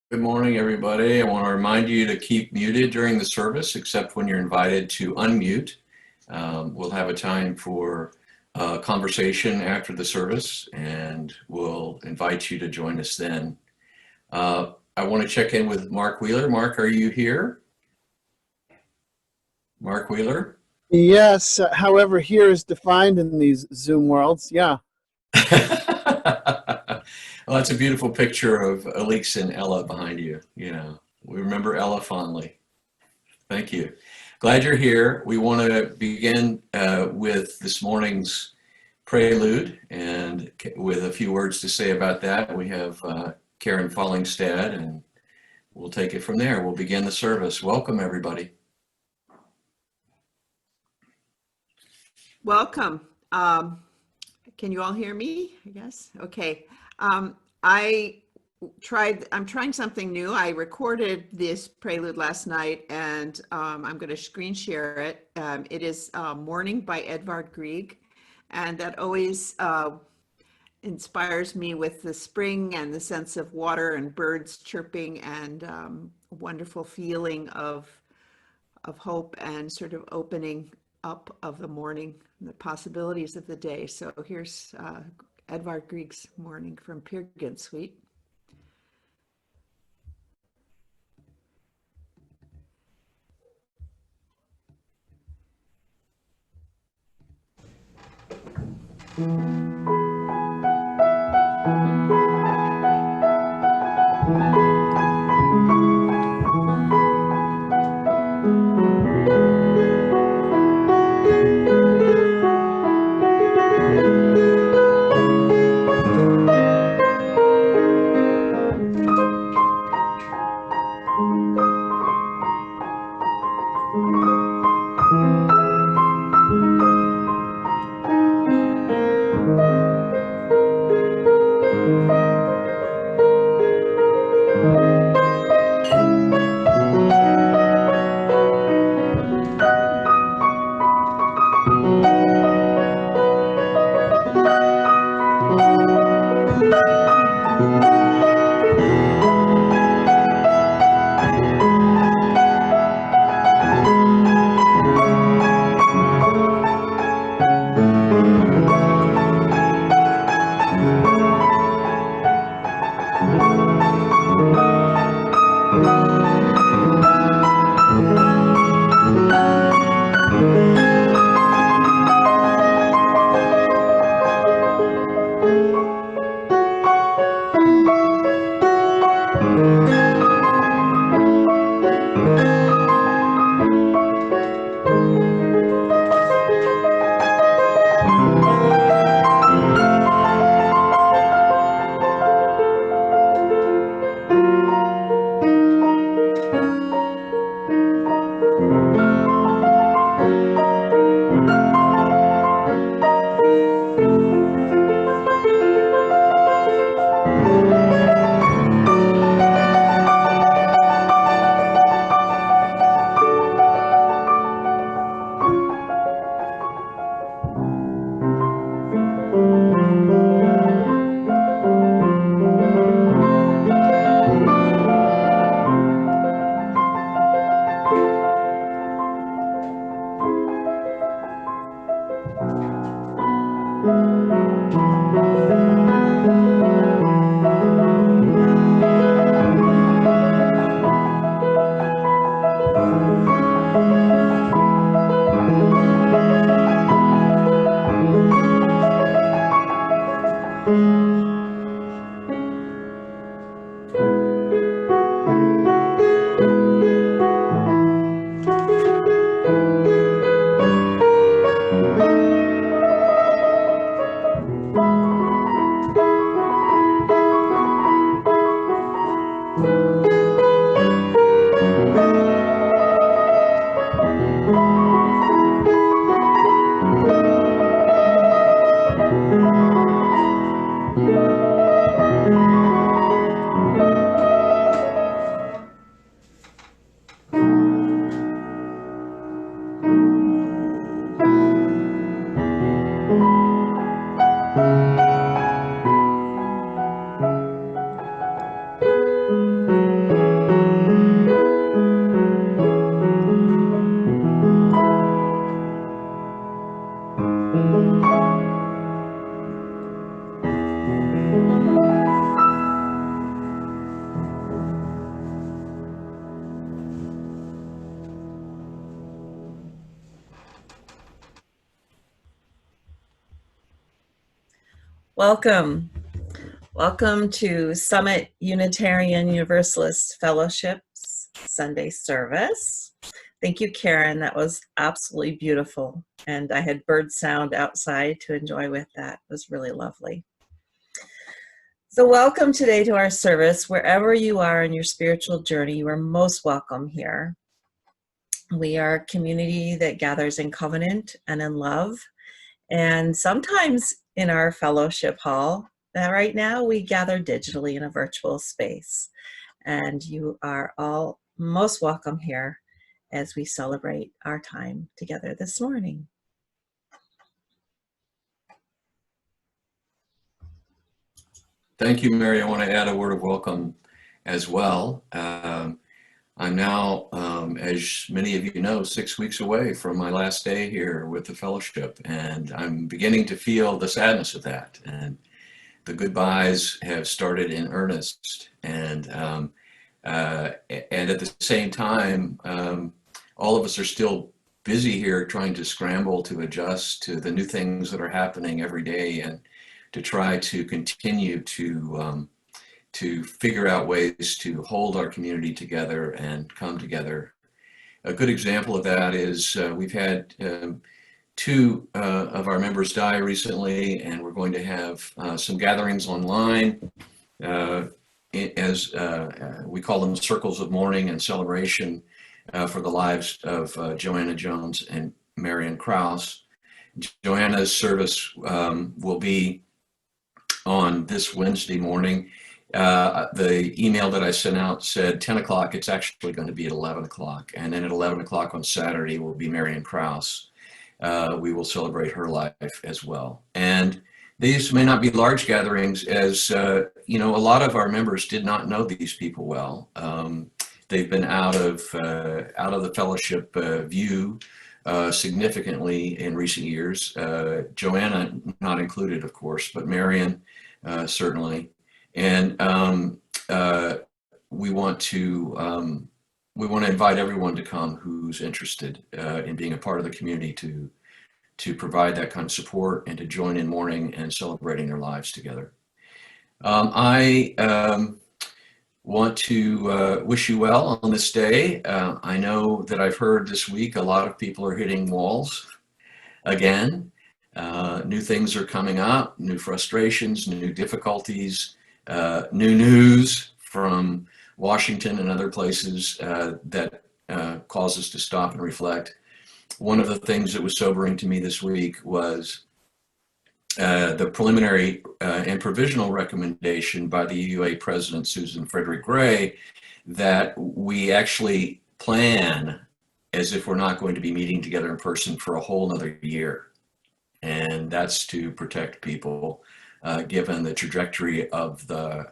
Good morning, everybody. I want to remind you to keep muted during the service, except when you're invited to unmute. We'll have a time for conversation after the service, and we'll invite you to join us then. I want to check in with Mark Wheeler. Mark, are you here? Mark Wheeler? Yes, however, here is defined in these Zoom worlds. Yeah. Well, that's a beautiful picture of Alix and Ella behind you. You know, we remember Ella fondly. Thank you. Glad you're here. We want to begin with this morning's Prelude, and with a few words to say about that, we have Karen Fallingstad, and we'll take it from there. We'll begin the service. Welcome, everybody. Welcome. Can you all hear me? I guess. Okay. I'm trying something new. I recorded this prelude last night, and I'm going to screen share it. It is Mourning by Edvard Grieg, and that always inspires me with the spring and the sense of water and birds chirping and a wonderful feeling of hope and sort of opening up of the morning, the possibilities of the day. So here's Edvard Grieg's Mourning from Peer Gynt Suite. Welcome. Welcome to Summit Unitarian Universalist Fellowship's Sunday service. Thank you, Karen. That was absolutely beautiful. And I had bird sound outside to enjoy with that. It was really lovely. So welcome today to our service. Wherever you are in your spiritual journey, you are most welcome here. We are a community that gathers in covenant and in love. And sometimes in our fellowship hall, right now we gather digitally in a virtual space. And you are all most welcome here as we celebrate our time together this morning. Thank you, Mary. I want to add a word of welcome as well. I'm now, as many of you know, 6 weeks away from my last day here with the fellowship, and I'm beginning to feel the sadness of that. And the goodbyes have started in earnest, and at the same time, all of us are still busy here trying to scramble to adjust to the new things that are happening every day, and to try to continue to figure out ways to hold our community together and come together. A good example of that is we've had two of our members die recently, and we're going to have some gatherings online as we call them circles of mourning and celebration for the lives of Joanna Jones and Marion Krauss. Joanna's service will be on this Wednesday morning. The email that I sent out said 10 o'clock. It's actually going to be at 11 o'clock. And then at 11 o'clock on Saturday will be Marion Krauss. We will celebrate her life as well. And these may not be large gatherings, as you know, a lot of our members did not know these people well. They've been out of the fellowship view significantly in recent years. Joanna not included, of course, but Marion certainly. And we want to invite everyone to come who's interested in being a part of the community to provide that kind of support and to join in mourning and celebrating their lives together. I want to wish you well on this day. I know that I've heard this week a lot of people are hitting walls again. New things are coming up, new frustrations, new difficulties, new news from Washington and other places that cause us to stop and reflect. One of the things that was sobering to me this week was the preliminary and provisional recommendation by the UUA President, Susan Frederick Gray, that we actually plan as if we're not going to be meeting together in person for a whole nother year. And that's to protect people, given the trajectory of the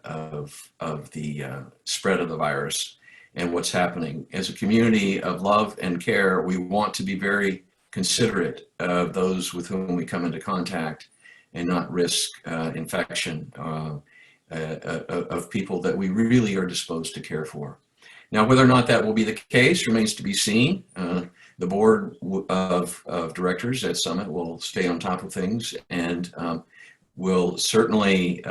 spread of the virus and what's happening. As a community of love and care, we want to be very considerate of those with whom we come into contact and not risk infection of people that we really are disposed to care for. Now, whether or not that will be the case remains to be seen. The board of directors at Summit will stay on top of things and will certainly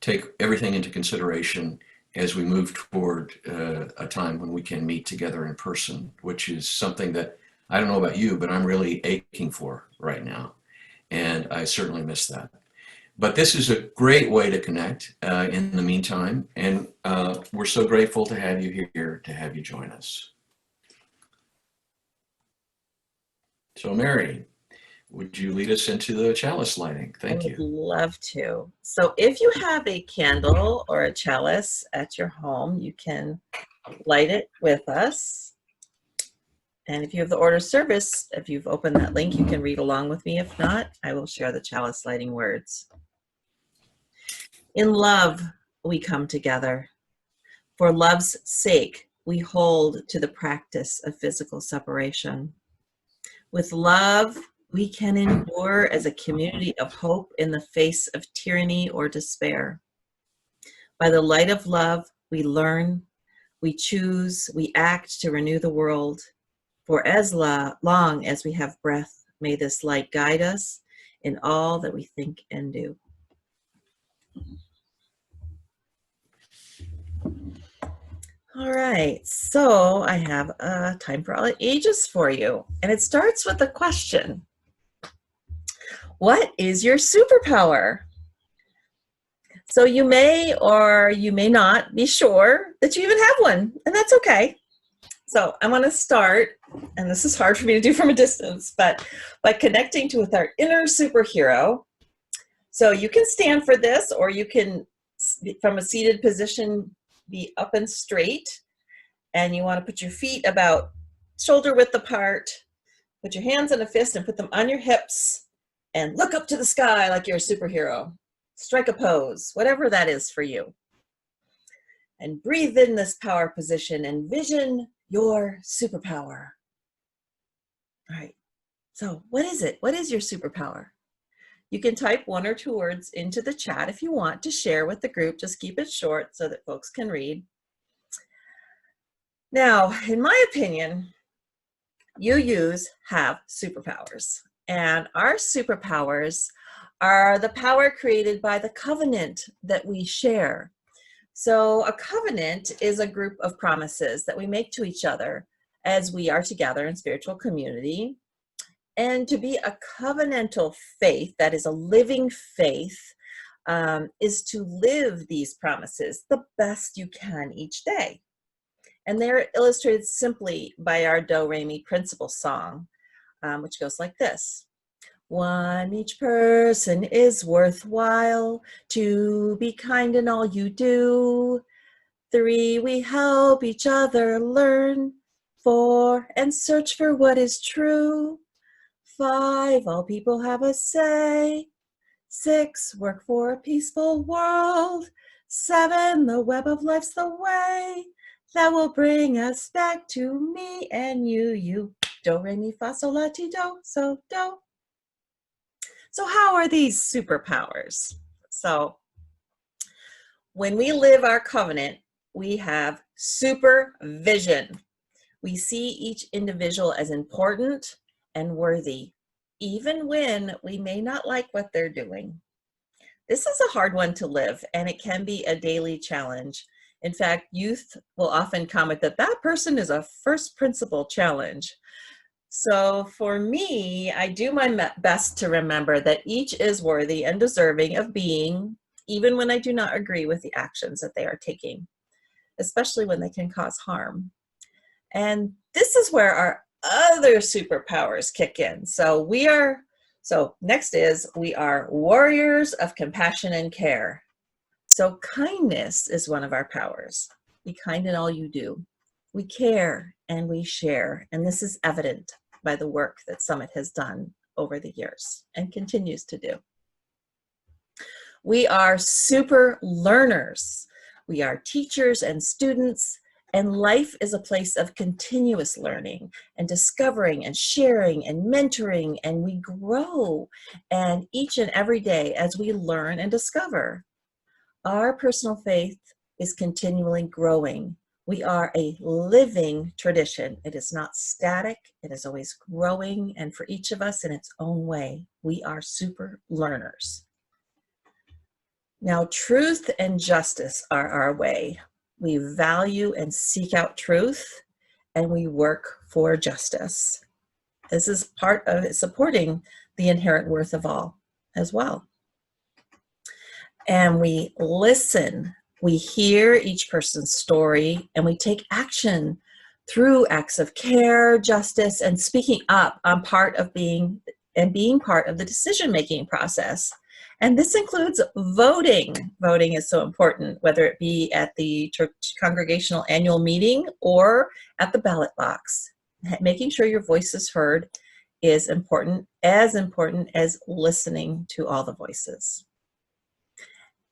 take everything into consideration as we move toward a time when we can meet together in person, which is something that I don't know about you, but I'm really aching for right now. And I certainly miss that. But this is a great way to connect in the meantime. And we're so grateful to have you here, to have you join us. So Mary, would you lead us into the chalice lighting? Thank you. I would love to. So if you have a candle or a chalice at your home, you can light it with us. And if you have the order service, if you've opened that link, you can read along with me. If not, I will share the chalice lighting words. In love, we come together. For love's sake, we hold to the practice of physical separation. With love, we can endure as a community of hope in the face of tyranny or despair. By the light of love, we learn, we choose, we act to renew the world. For as long as we have breath, may this light guide us in all that we think and do. All right, so I have a time for all ages for you, and it starts with a question. What is your superpower? So you may or you may not be sure that you even have one, and that's okay. So I'm going to start, and this is hard for me to do from a distance, but by connecting with our inner superhero. So you can stand for this, or you can, from a seated position, be up and straight. And you want to put your feet about shoulder width apart. Put your hands in a fist and put them on your hips. And look up to the sky like you're a superhero. Strike a pose, whatever that is for you. And breathe in this power position and vision your superpower. All right, so what is it? What is your superpower? You can type 1 or 2 words into the chat if you want to share with the group. Just keep it short so that folks can read. Now, in my opinion, have superpowers. And our superpowers are the power created by the covenant that we share. So a covenant is a group of promises that we make to each other as we are together in spiritual community. And to be a covenantal faith, that is a living faith, is to live these promises the best you can each day. And they're illustrated simply by our Doremi principle song, which goes like this. 1, each person is worthwhile, 2, be kind in all you do, 3, we help each other learn, 4, and search for what is true, 5, all people have a say, 6, work for a peaceful world, 7, the web of life's the way that will bring us back to me and you. Do, re, mi, fa, sol, la, ti, do, so, do. So how are these superpowers? So when we live our covenant, we have supervision. We see each individual as important and worthy, even when we may not like what they're doing. This is a hard one to live, and it can be a daily challenge. In fact, youth will often comment that that person is a first principle challenge. So for me, I do my best to remember that each is worthy and deserving of being, even when I do not agree with the actions that they are taking, especially when they can cause harm. And this is where our other superpowers kick in. So next is we are warriors of compassion and care. So kindness is one of our powers. Be kind in all you do. We care and we share, and this is evident by the work that Summit has done over the years and continues to do. We are super learners. We are teachers and students, and life is a place of continuous learning and discovering and sharing and mentoring, and we grow and each and every day as we learn and discover. Our personal faith is continually growing. We are a living tradition. It is not static. It is always growing, and for each of us in its own way, we are super learners. Now, truth and justice are our way. We value and seek out truth, and we work for justice. This is part of supporting the inherent worth of all as well. And we listen. We hear each person's story, and we take action through acts of care, justice, and speaking up on being part of the decision-making process. And this includes voting. Voting is so important, whether it be at the church congregational annual meeting or at the ballot box. Making sure your voice is heard is important as listening to all the voices.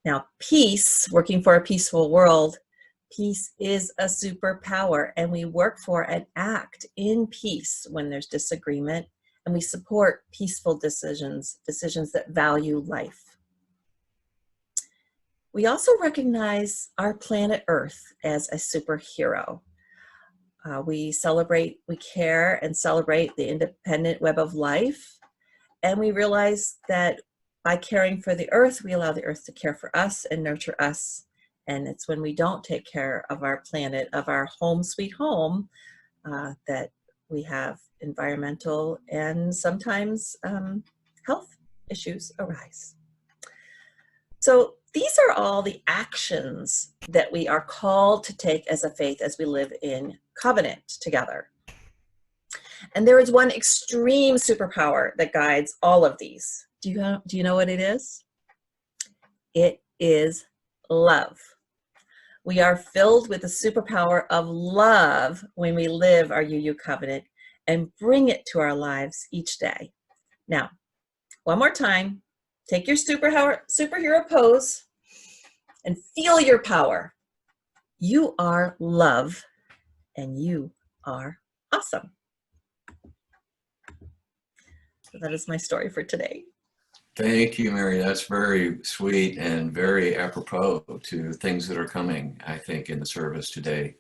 Now, peace, working for a peaceful world, peace is a superpower, and we work for and act in peace when there's disagreement, and we support peaceful decisions that value life. We also recognize our planet Earth as a superhero. We care and celebrate the independent web of life, and we realize that by caring for the earth, we allow the earth to care for us and nurture us. And it's when we don't take care of our planet, of our home sweet home, that we have environmental and sometimes health issues arise. So these are all the actions that we are called to take as a faith as we live in covenant together. And there is one extreme superpower that guides all of these. Do you know what it is? It is love. We are filled with the superpower of love when we live our UU covenant and bring it to our lives each day. Now, one more time, take your superhero pose and feel your power. You are love and you are awesome. So that is my story for today. Thank you, Mary. That's very sweet and very apropos to things that are coming, I think, in the service today.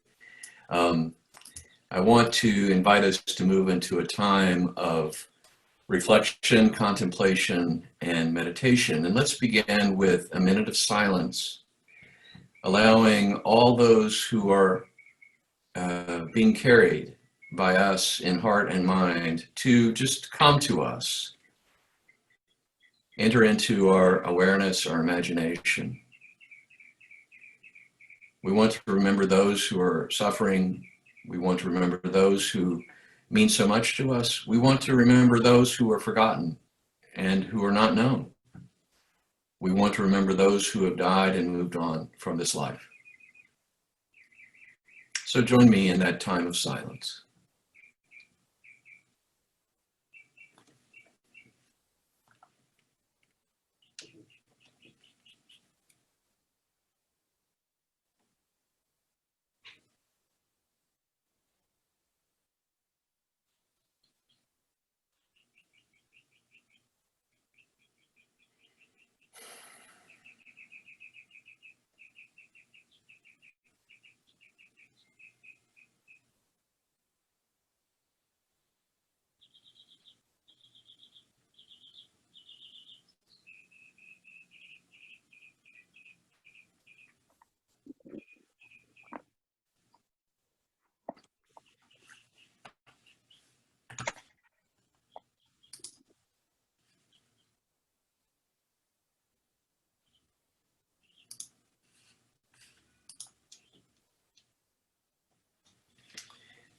I want to invite us to move into a time of reflection, contemplation, and meditation. And let's begin with a minute of silence, allowing all those who are being carried by us in heart and mind to just come to us. Enter into our awareness, our imagination. We want to remember those who are suffering. We want to remember those who mean so much to us. We want to remember those who are forgotten and who are not known. We want to remember those who have died and moved on from this life. So join me in that time of silence.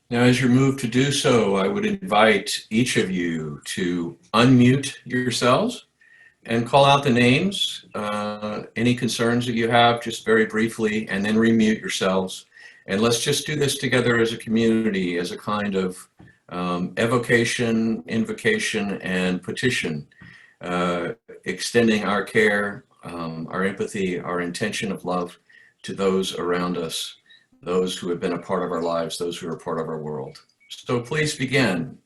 Now, as you move to do so, I would invite each of you to unmute yourselves and call out the names, any concerns that you have, just very briefly, and then remute yourselves. And let's just do this together as a community, as a kind of evocation, invocation, and petition, extending our care, our empathy, our intention of love to those around us, those who have been a part of our lives, those who are part of our world. So please begin.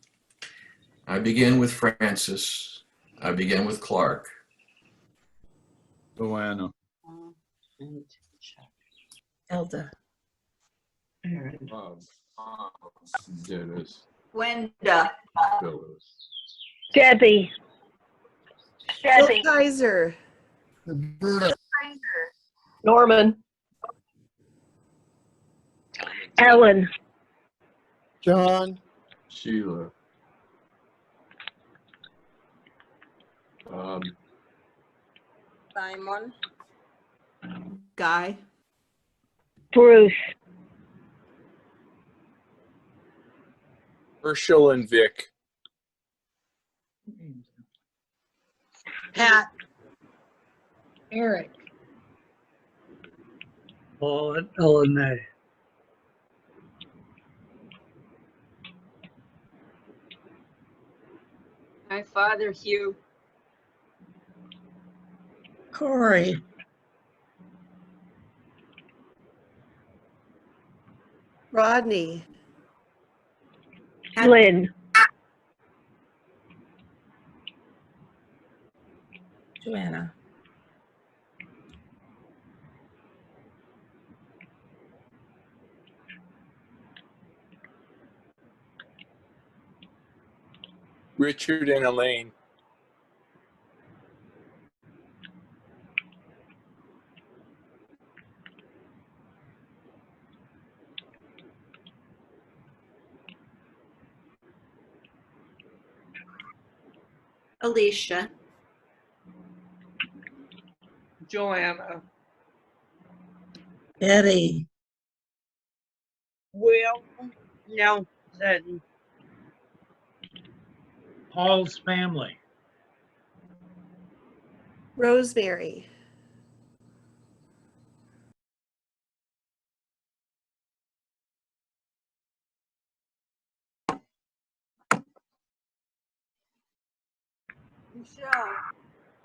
I begin with Francis. I begin with Clark. Joanna. Elda. Bob. Dennis. Wenda. Phyllis. Debbie. Phil Kaiser. Norman. Ellen. John. Sheila. Simon. Guy. Bruce. Herschel and Vic. Pat. Eric. Paul and Ellen. My father, Hugh. Corey. Rodney. Lynn. Joanna. Richard and Elaine. Alicia, Joanna, Eddie, Will, Nelson, Paul's family, Rosemary, Michelle,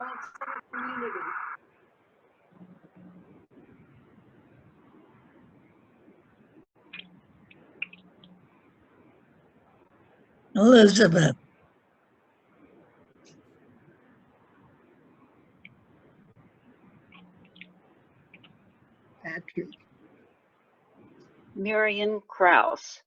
outside community, Elizabeth, Patrick, Marion Krauss,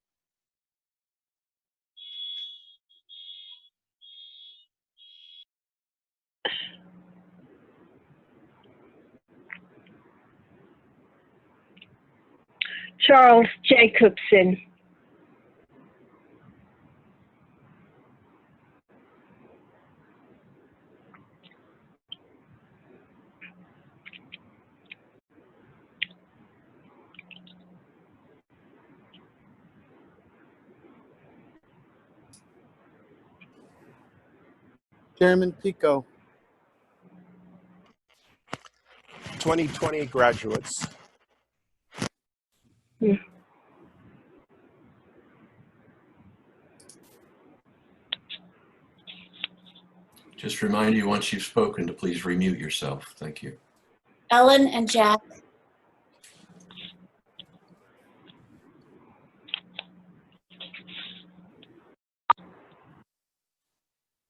Charles Jacobson, Chairman Pico. 2020 graduates. Just remind you once you've spoken to please remute yourself. Thank you. Ellen and Jack,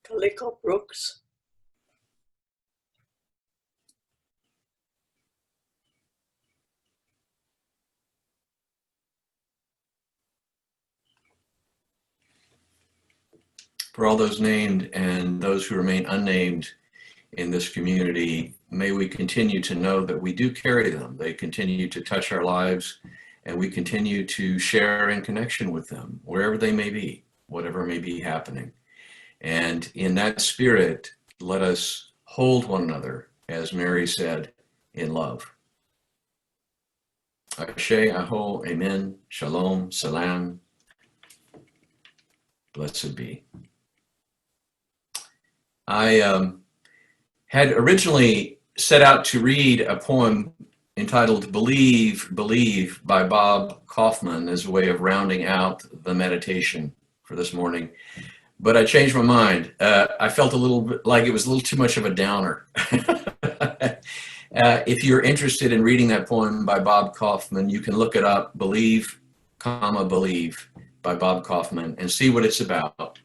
Kaliko Brooks, For all those named and those who remain unnamed in this community, may we continue to know that we do carry them. They continue to touch our lives, and we continue to share in connection with them, wherever they may be, whatever may be happening. And in that spirit, let us hold one another, as Mary said, in love. Ashe, aho, amen, shalom, salam. Blessed be. I had originally set out to read a poem entitled Believe, Believe by Bob Kaufman as a way of rounding out the meditation for this morning. But I changed my mind. I felt a little bit like it was a little too much of a downer. If you're interested in reading that poem by Bob Kaufman, you can look it up, Believe, Believe by Bob Kaufman, and see what it's about.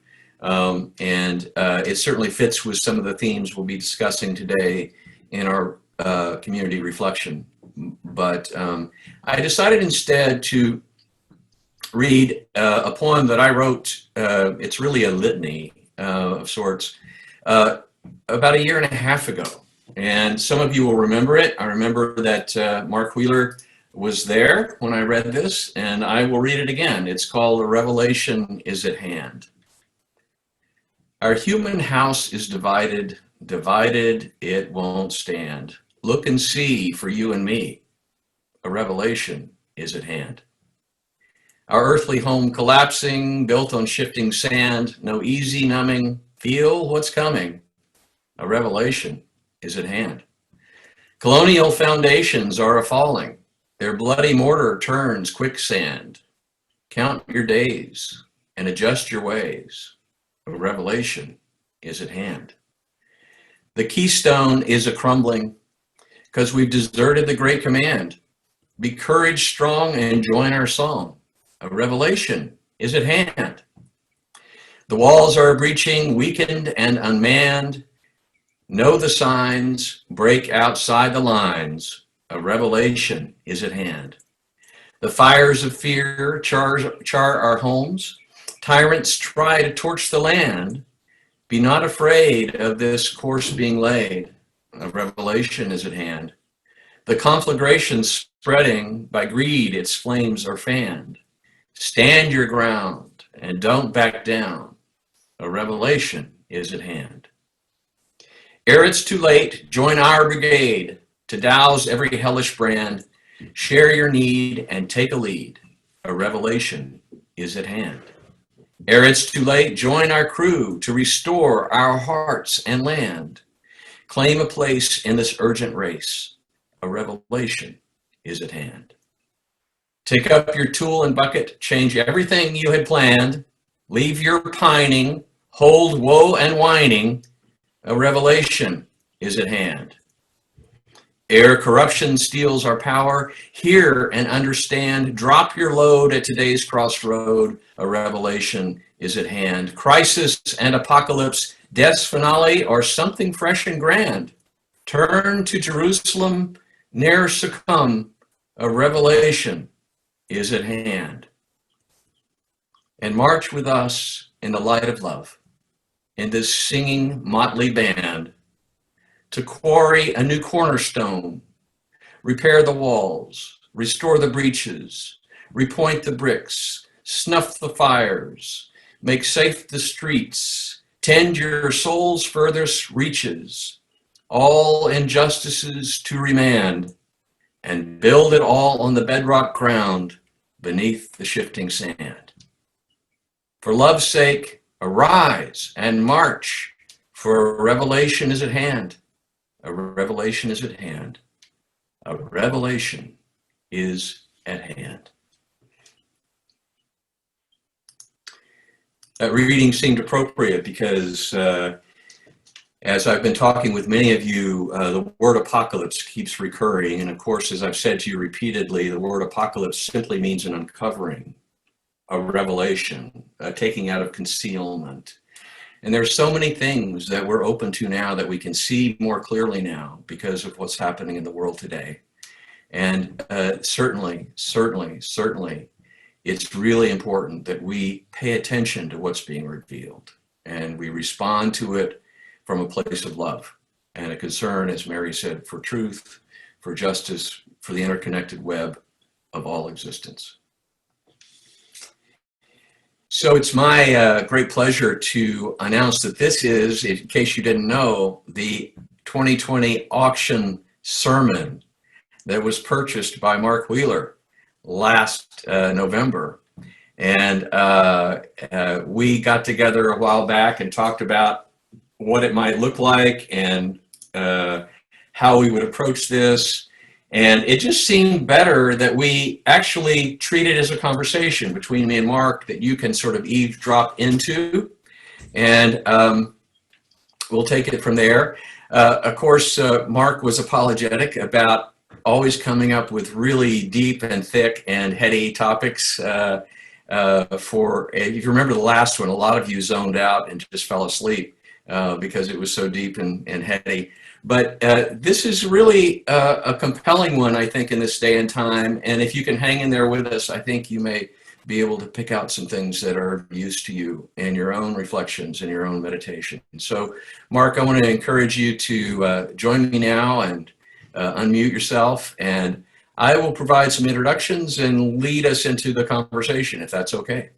It certainly fits with some of the themes we'll be discussing today in our community reflection. But I decided instead to read a poem that I wrote. It's really a litany of sorts, about 1.5 years ago. And some of you will remember it. I remember that Mark Wheeler was there when I read this, and I will read it again. It's called "The Revelation is at Hand." Our human house is divided, divided, it won't stand. Look and see for you and me. A revelation is at hand. Our earthly home collapsing, built on shifting sand, no easy numbing, feel what's coming. A revelation is at hand. Colonial foundations are a-falling, their bloody mortar turns quicksand. Count your days and adjust your ways. A revelation is at hand. The keystone is a crumbling because we've deserted the great command. Be courage strong and join our song. A revelation is at hand. The walls are breaching, weakened and unmanned. Know the signs, break outside the lines. A revelation is at hand. The fires of fear char our homes. Tyrants try to torch the land. Be not afraid of this course being laid. A revelation is at hand. The conflagration spreading, by greed its flames are fanned. Stand your ground and don't back down. A revelation is at hand. Ere it's too late, join our brigade to douse every hellish brand. Share your need and take a lead. A revelation is at hand. Ere it's too late, join our crew to restore our hearts and land. Claim a place in this urgent race. A revelation is at hand. Take up your tool and bucket, change everything you had planned. Leave your pining, hold woe and whining. A revelation is at hand. Ere corruption steals our power, hear and understand. Drop your load at today's crossroad. A revelation is at hand. Crisis and apocalypse, death's finale, or something fresh and grand. Turn to Jerusalem, ne'er succumb. A revelation is at hand. And march with us in the light of love, in this singing motley band, to quarry a new cornerstone, repair the walls, restore the breaches, repoint the bricks, snuff the fires, make safe the streets, tend your soul's furthest reaches, all injustices to remand, and build it all on the bedrock ground beneath the shifting sand. For love's sake, arise and march, for a revelation is at hand. A revelation is at hand. A revelation is at hand. That reading seemed appropriate because as I've been talking with many of you, the word apocalypse keeps recurring. And of course, as I've said to you repeatedly, the word apocalypse simply means an uncovering, a revelation, a taking out of concealment. And there's so many things that we're open to now that we can see more clearly now because of what's happening in the world today. And certainly, it's really important that we pay attention to what's being revealed and we respond to it from a place of love and a concern, as Mary said, for truth, for justice, for the interconnected web of all existence. So it's my great pleasure to announce that this is, in case you didn't know, the 2020 auction sermon that was purchased by Mark Wheeler last November. And we got together a while back and talked about what it might look like and how we would approach this. And it just seemed better that we actually treat it as a conversation between me and Mark that you can sort of eavesdrop into. And we'll take it from there. Of course, Mark was apologetic about always coming up with really deep and thick and heady topics. If you remember the last one, a lot of you zoned out and just fell asleep because it was so deep and heady. But this is really a compelling one, I think, in this day and time. And if you can hang in there with us, I think you may be able to pick out some things that are of use to you in your own reflections and your own meditation. So, Mark, I want to encourage you to join me now and unmute yourself. And I will provide some introductions and lead us into the conversation, if that's okay.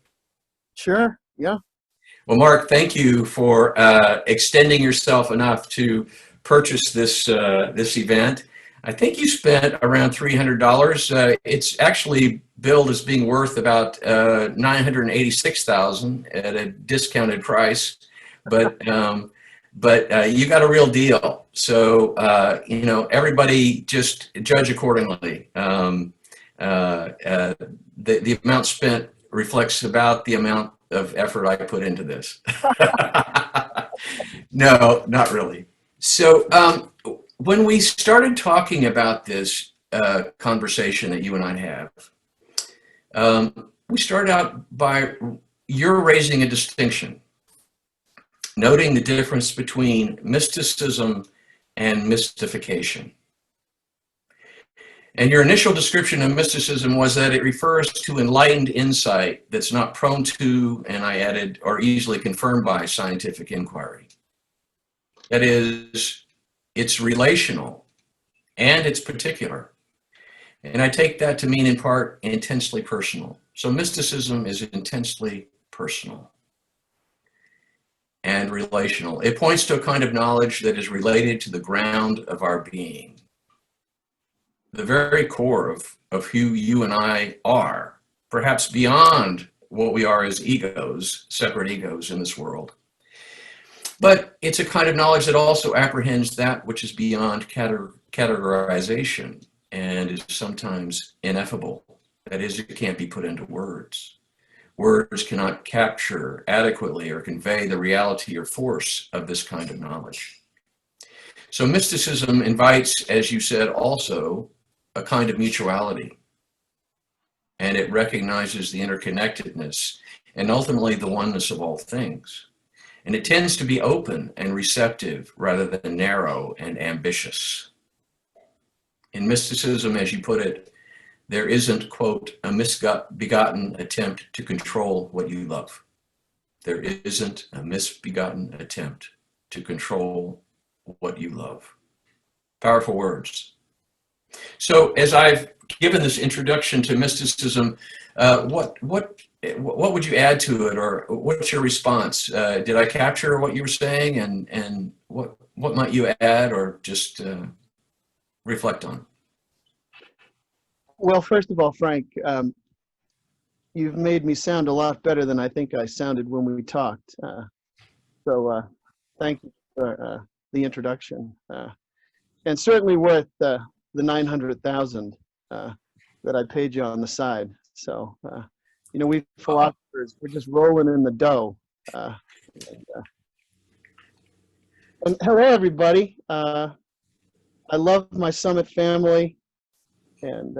Sure, yeah. Well, Mark, thank you for extending yourself enough to purchase this event. I think you spent around $300. It's actually billed as being worth about $986,000 at a discounted price, but you got a real deal. So everybody just judge accordingly. The amount spent reflects about the amount of effort I put into this. No, not really. So when we started talking about this conversation that you and I have, we started out by you're raising a distinction, noting the difference between mysticism and mystification. And your initial description of mysticism was that it refers to enlightened insight that's not prone to, and I added, or easily confirmed by scientific inquiry. That is, it's relational and it's particular. And I take that to mean in part intensely personal. So mysticism is intensely personal. and relational. It points to a kind of knowledge that is related to the ground of our being, the very core of who you and I are, perhaps beyond what we are as egos, separate egos in this world. But it's a kind of knowledge that also apprehends that which is beyond categorization and is sometimes ineffable. That is, it can't be put into words. Words cannot capture adequately or convey the reality or force of this kind of knowledge. So mysticism invites, as you said, also a kind of mutuality. And it recognizes the interconnectedness and ultimately the oneness of all things. And it tends to be open and receptive rather than narrow and ambitious. In mysticism, as you put it, there isn't, quote, a misbegotten attempt to control what you love. There isn't a misbegotten attempt to control what you love. Powerful words. So as I've given this introduction to mysticism, what would you add to it, or what's your response? Did I capture what you were saying, and what might you add or just reflect on? Well, first of all, Frank, you've made me sound a lot better than I think I sounded when we talked. So thank you for the introduction, and certainly worth the 900,000 that I paid you on the side. So you know, we philosophers, we're just rolling in the dough. And hello, everybody. I love my Summit family, and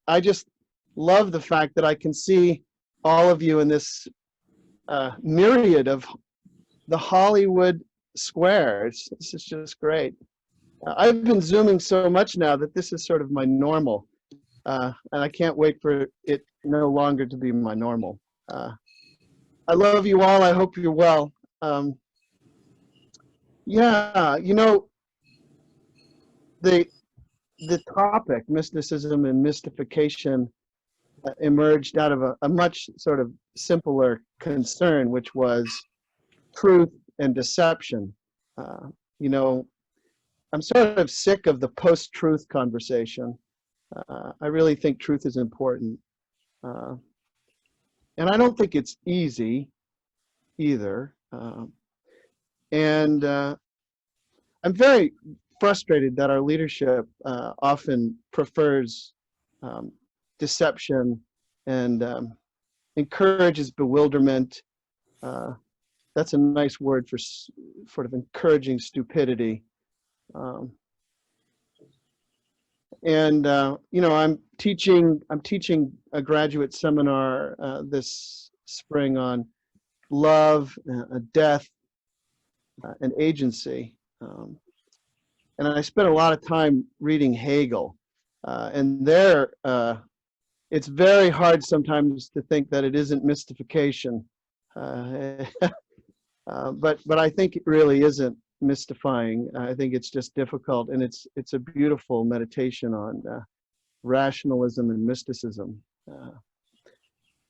I just love the fact that I can see all of you in this myriad of the Hollywood squares. This is just great. I've been Zooming so much now that this is sort of my normal, and I can't wait for it no longer to be my normal. I love you all. I hope you're well. Yeah, you know, the topic, mysticism and mystification, emerged out of a much sort of simpler concern, which was truth and deception. You know, I'm sort of sick of the post-truth conversation. I really think truth is important. And I don't think it's easy either. And I'm very frustrated that our leadership often prefers deception and encourages bewilderment. That's a nice word for sort of encouraging stupidity. And you know, I'm teaching a graduate seminar this spring on love, death, and agency. And I spent a lot of time reading Hegel, and there it's very hard sometimes to think that it isn't mystification, but I think it really isn't mystifying. I think it's just difficult, and it's a beautiful meditation on rationalism and mysticism.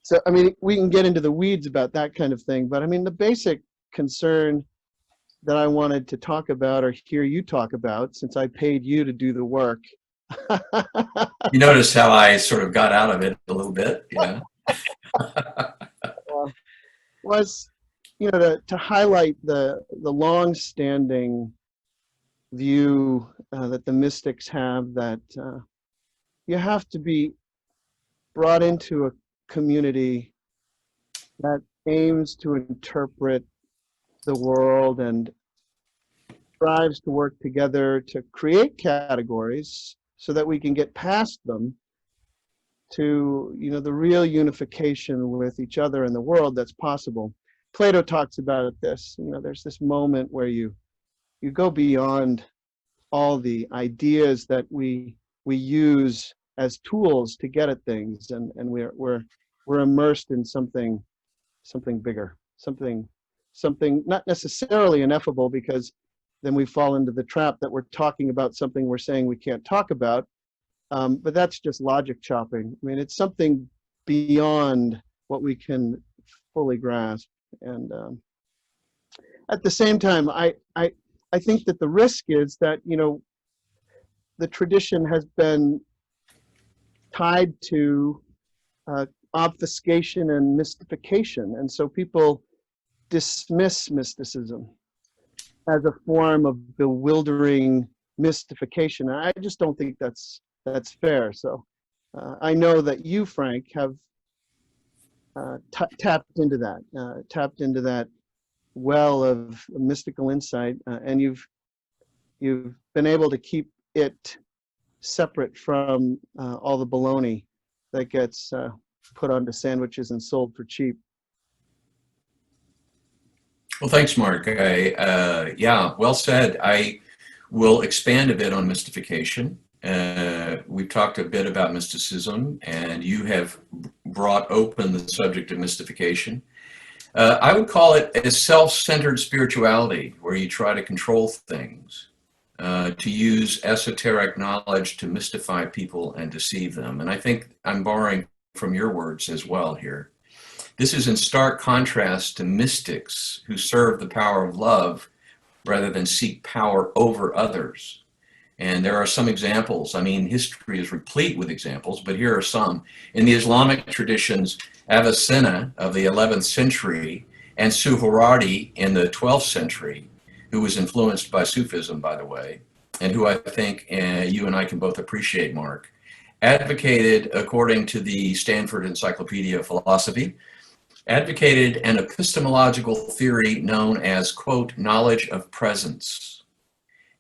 So I mean, we can get into the weeds about that kind of thing, but I mean, the basic concern that I wanted to talk about or hear you talk about, since I paid you to do the work. You notice how I sort of got out of it a little bit, yeah. Was, you know, to highlight the long-standing view that the mystics have, that you have to be brought into a community that aims to interpret the world and strives to work together to create categories so that we can get past them to, you know, the real unification with each other and the world that's possible. Plato talks about this. You know, there's this moment where you go beyond all the ideas that we use as tools to get at things, and we're immersed in something bigger, something not necessarily ineffable, because then we fall into the trap that we're talking about something we're saying we can't talk about. But that's just logic chopping. I mean, it's something beyond what we can fully grasp. And at the same time, I think that the risk is that, you know, the tradition has been tied to obfuscation and mystification. And so people dismiss mysticism as a form of bewildering mystification. I just don't think that's fair. So I know that you, Frank, have tapped into that well of mystical insight, and you've been able to keep it separate from all the baloney that gets put onto sandwiches and sold for cheap. Well, thanks, Mark. Yeah, well said. I will expand a bit on mystification. We've talked a bit about mysticism, and you have brought open the subject of mystification. I would call it a self-centered spirituality, where you try to control things, to use esoteric knowledge to mystify people and deceive them. And I think I'm borrowing from your words as well here. This is in stark contrast to mystics who serve the power of love rather than seek power over others. And there are some examples. I mean, history is replete with examples, but here are some. In the Islamic traditions, Avicenna of the 11th century and Suhrawardi in the 12th century, who was influenced by Sufism, by the way, and who I think you and I can both appreciate, Mark, advocated, according to the Stanford Encyclopedia of Philosophy, advocated an epistemological theory known as, quote, knowledge of presence,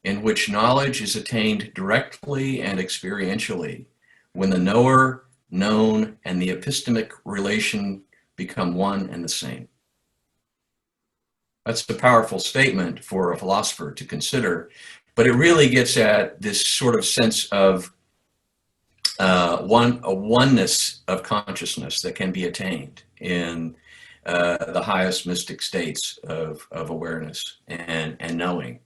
in which knowledge is attained directly and experientially when the knower, known, and the epistemic relation become one and the same. That's a powerful statement for a philosopher to consider, but it really gets at this sort of sense of a oneness of consciousness that can be attained in the highest mystic states of awareness and knowing.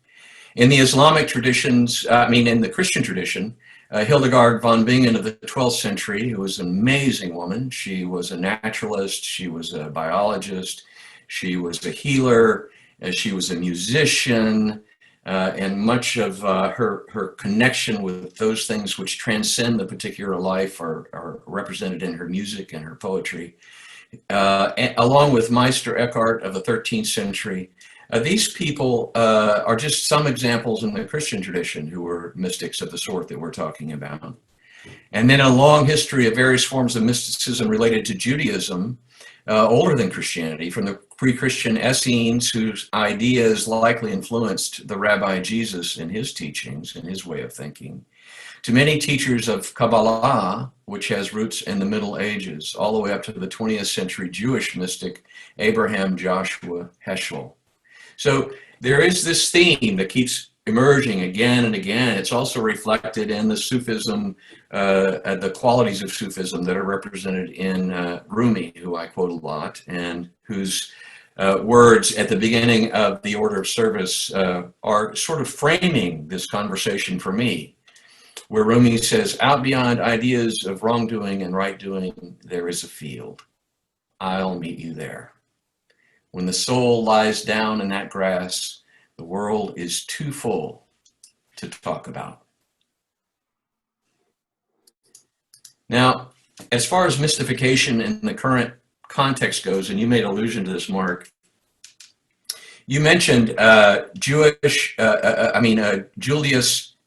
In the Islamic traditions, in the Christian tradition, Hildegard von Bingen of the 12th century, who was an amazing woman. She was a naturalist, she was a biologist, she was a healer, she was a musician, and much of her connection with those things which transcend the particular life are represented in her music and her poetry. Along with Meister Eckhart of the 13th century, these people are just some examples in the Christian tradition who were mystics of the sort that we're talking about. And then a long history of various forms of mysticism related to Judaism, older than Christianity, from the pre-Christian Essenes, whose ideas likely influenced the Rabbi Jesus in his teachings and his way of thinking, to many teachers of Kabbalah, which has roots in the Middle Ages, all the way up to the 20th century Jewish mystic Abraham Joshua Heschel. So there is this theme that keeps emerging again and again. It's also reflected in the Sufism, the qualities of Sufism that are represented in Rumi, who I quote a lot, and whose words at the beginning of the order of service are sort of framing this conversation for me, where Rumi says, out beyond ideas of wrongdoing and right doing, there is a field. I'll meet you there. When the soul lies down in that grass, the world is too full to talk about. Now, as far as mystification in the current context goes, and you made allusion to this, Mark, you mentioned Julius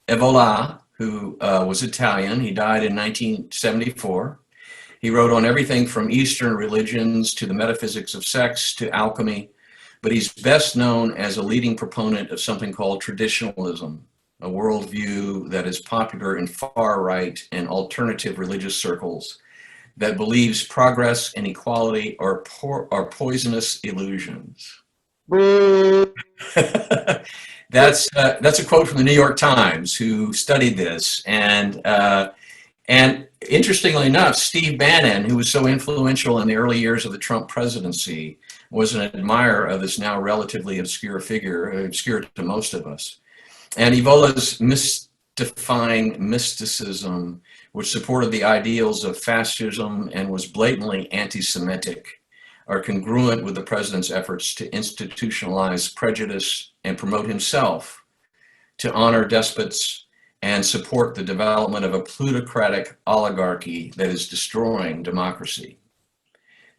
Evola, who was Italian. He died in 1974. He wrote on everything from Eastern religions to the metaphysics of sex to alchemy, but he's best known as a leading proponent of something called traditionalism, a worldview that is popular in far-right and alternative religious circles that believes progress and equality are poisonous illusions. That's a quote from the New York Times, who studied this, and interestingly enough, Steve Bannon, who was so influential in the early years of the Trump presidency, was an admirer of this now relatively obscure figure, obscure to most of us. And Evola's mystifying mysticism, which supported the ideals of fascism and was blatantly anti-Semitic, are congruent with the president's efforts to institutionalize prejudice and promote himself to honor despots and support the development of a plutocratic oligarchy that is destroying democracy.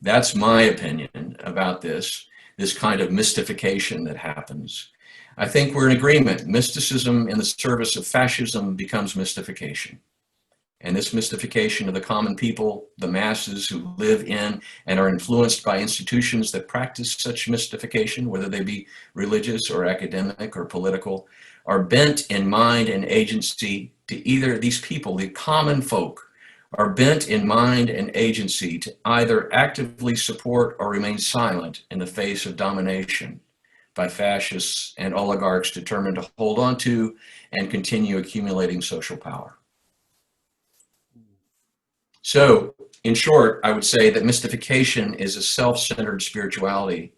That's my opinion about this kind of mystification that happens. I think we're in agreement. Mysticism in the service of fascism becomes mystification. And this mystification of the common people, the masses who live in and are influenced by institutions that practice such mystification, whether they be religious or academic or political, are bent in mind and agency to either these people, the common folk, are bent in mind and agency to either actively support or remain silent in the face of domination by fascists and oligarchs determined to hold on to and continue accumulating social power. So, in short, I would say that mystification is a self-centered spirituality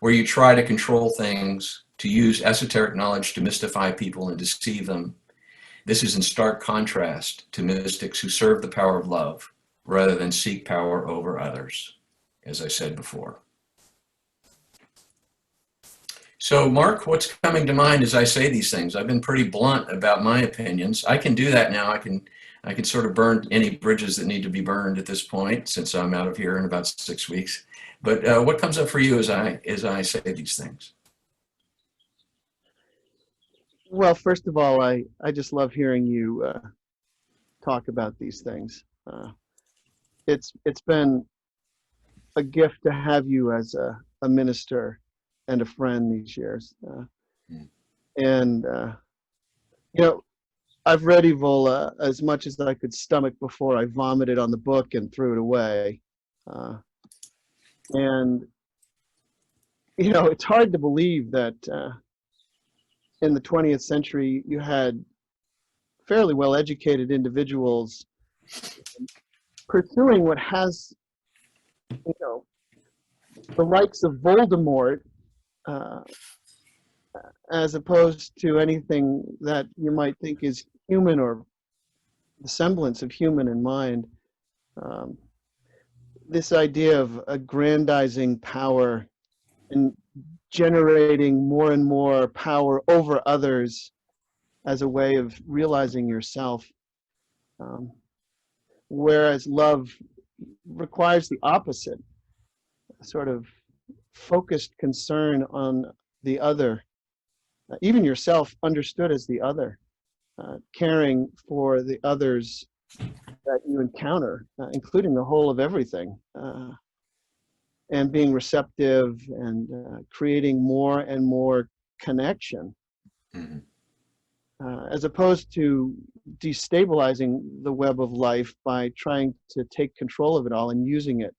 where you try to control things, to use esoteric knowledge to mystify people and deceive them. This is in stark contrast to mystics who serve the power of love rather than seek power over others, as I said before. So, Mark, what's coming to mind as I say these things? I've been pretty blunt about my opinions. I can do that now. I can sort of burn any bridges that need to be burned at this point, since I'm out of here in about 6 weeks. But what comes up for you as I say these things? Well, first of all, I just love hearing you talk about these things. It's been a gift to have you as a minister and a friend these years. And, you know, I've read Evola as much as I could stomach before I vomited on the book and threw it away. And, you know, it's hard to believe that in the 20th century, you had fairly well-educated individuals pursuing what has, you know, the likes of Voldemort as opposed to anything that you might think is human or the semblance of human in mind. This idea of aggrandizing power and generating more and more power over others as a way of realizing yourself. Whereas love requires the opposite, a sort of focused concern on the other, even yourself understood as the other, caring for the others that you encounter, including the whole of everything, and being receptive and creating more and more connection, as opposed to destabilizing the web of life by trying to take control of it all and using it.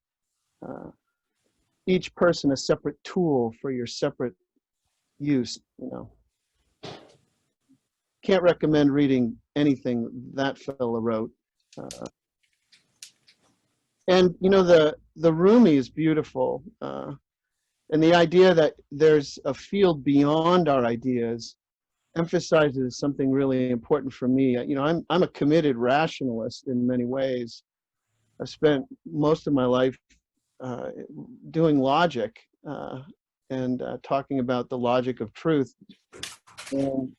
Each person a separate tool for your separate use, you know. Can't recommend reading anything that fellow wrote. And you know, the Rumi is beautiful, and the idea that there's a field beyond our ideas emphasizes something really important for me. You know, I'm a committed rationalist in many ways. I've spent most of my life doing logic and talking about the logic of truth. And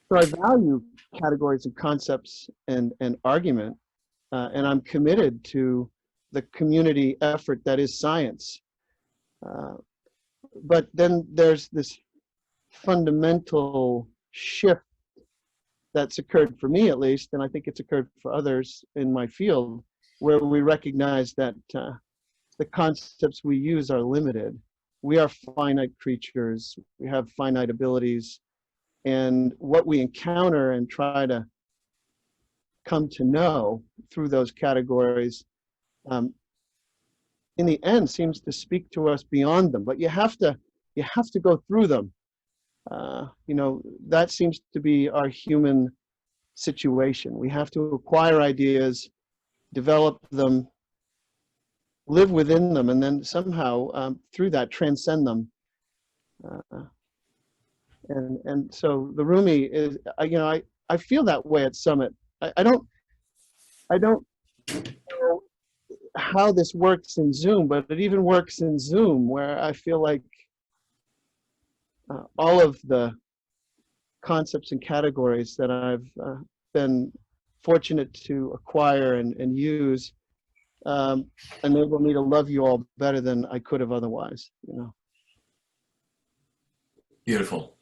so I value categories of concepts and argument, and I'm committed to the community effort that is science. But then there's this fundamental shift that's occurred for me, at least, and I think it's occurred for others in my field, where we recognize that the concepts we use are limited. We are finite creatures, we have finite abilities, and what we encounter and try to come to know through those categories, in the end, seems to speak to us beyond them. But you have to go through them. You know, that seems to be our human situation. We have to acquire ideas, develop them, live within them, and then somehow through that transcend them. And so the Rumi is, you know, I feel that way at Summit. I don't know how this works in Zoom, but it even works in Zoom, where I feel like all of the concepts and categories that I've been fortunate to acquire and use enable me to love you all better than I could have otherwise, you know. Beautiful.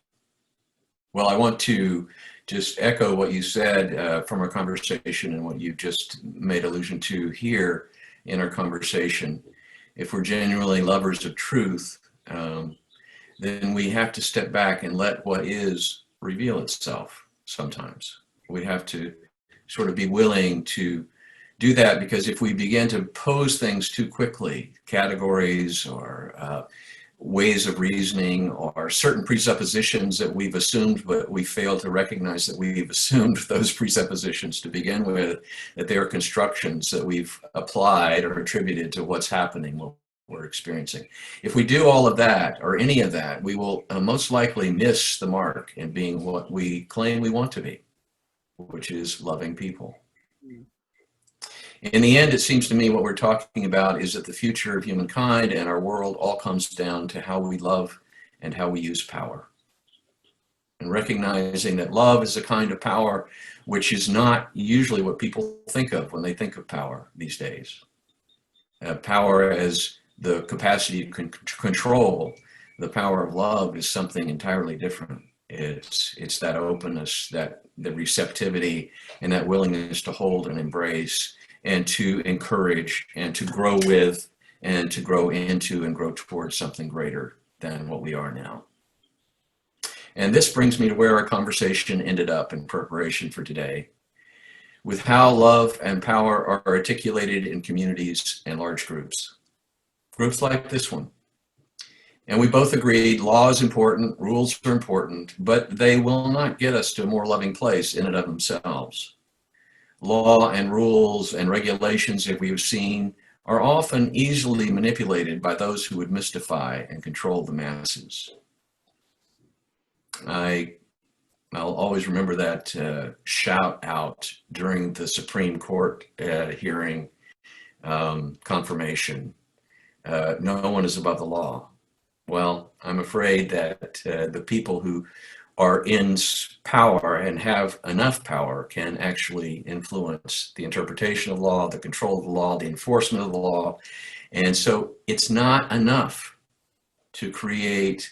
Well, I want to just echo what you said from our conversation and what you just made allusion to here in our conversation. If we're genuinely lovers of truth, then we have to step back and let what is reveal itself sometimes. We have to sort of be willing to do that, because if we begin to pose things too quickly, categories or ways of reasoning or certain presuppositions that we've assumed, but we fail to recognize that we've assumed those presuppositions to begin with, that they are constructions that we've applied or attributed to what's happening, what we're experiencing. If we do all of that or any of that, we will most likely miss the mark in being what we claim we want to be, which is loving people. In the end, it seems to me what we're talking about is that the future of humankind and our world all comes down to how we love and how we use power. And recognizing that love is a kind of power which is not usually what people think of when they think of power these days. Power as the capacity to control. The power of love is something entirely different. It's that openness, that the receptivity, and that willingness to hold and embrace and to encourage and to grow with and to grow into and grow towards something greater than what we are now. And this brings me to where our conversation ended up in preparation for today, with how love and power are articulated in communities and large groups. Groups like this one. And we both agreed law is important, rules are important, but they will not get us to a more loving place in and of themselves. Law and rules and regulations that we have seen are often easily manipulated by those who would mystify and control the masses. I'll always remember that shout out during the Supreme Court hearing confirmation. No one is above the law. Well, I'm afraid that the people who are in power and have enough power can actually influence the interpretation of law, the control of the law, the enforcement of the law. And so it's not enough to create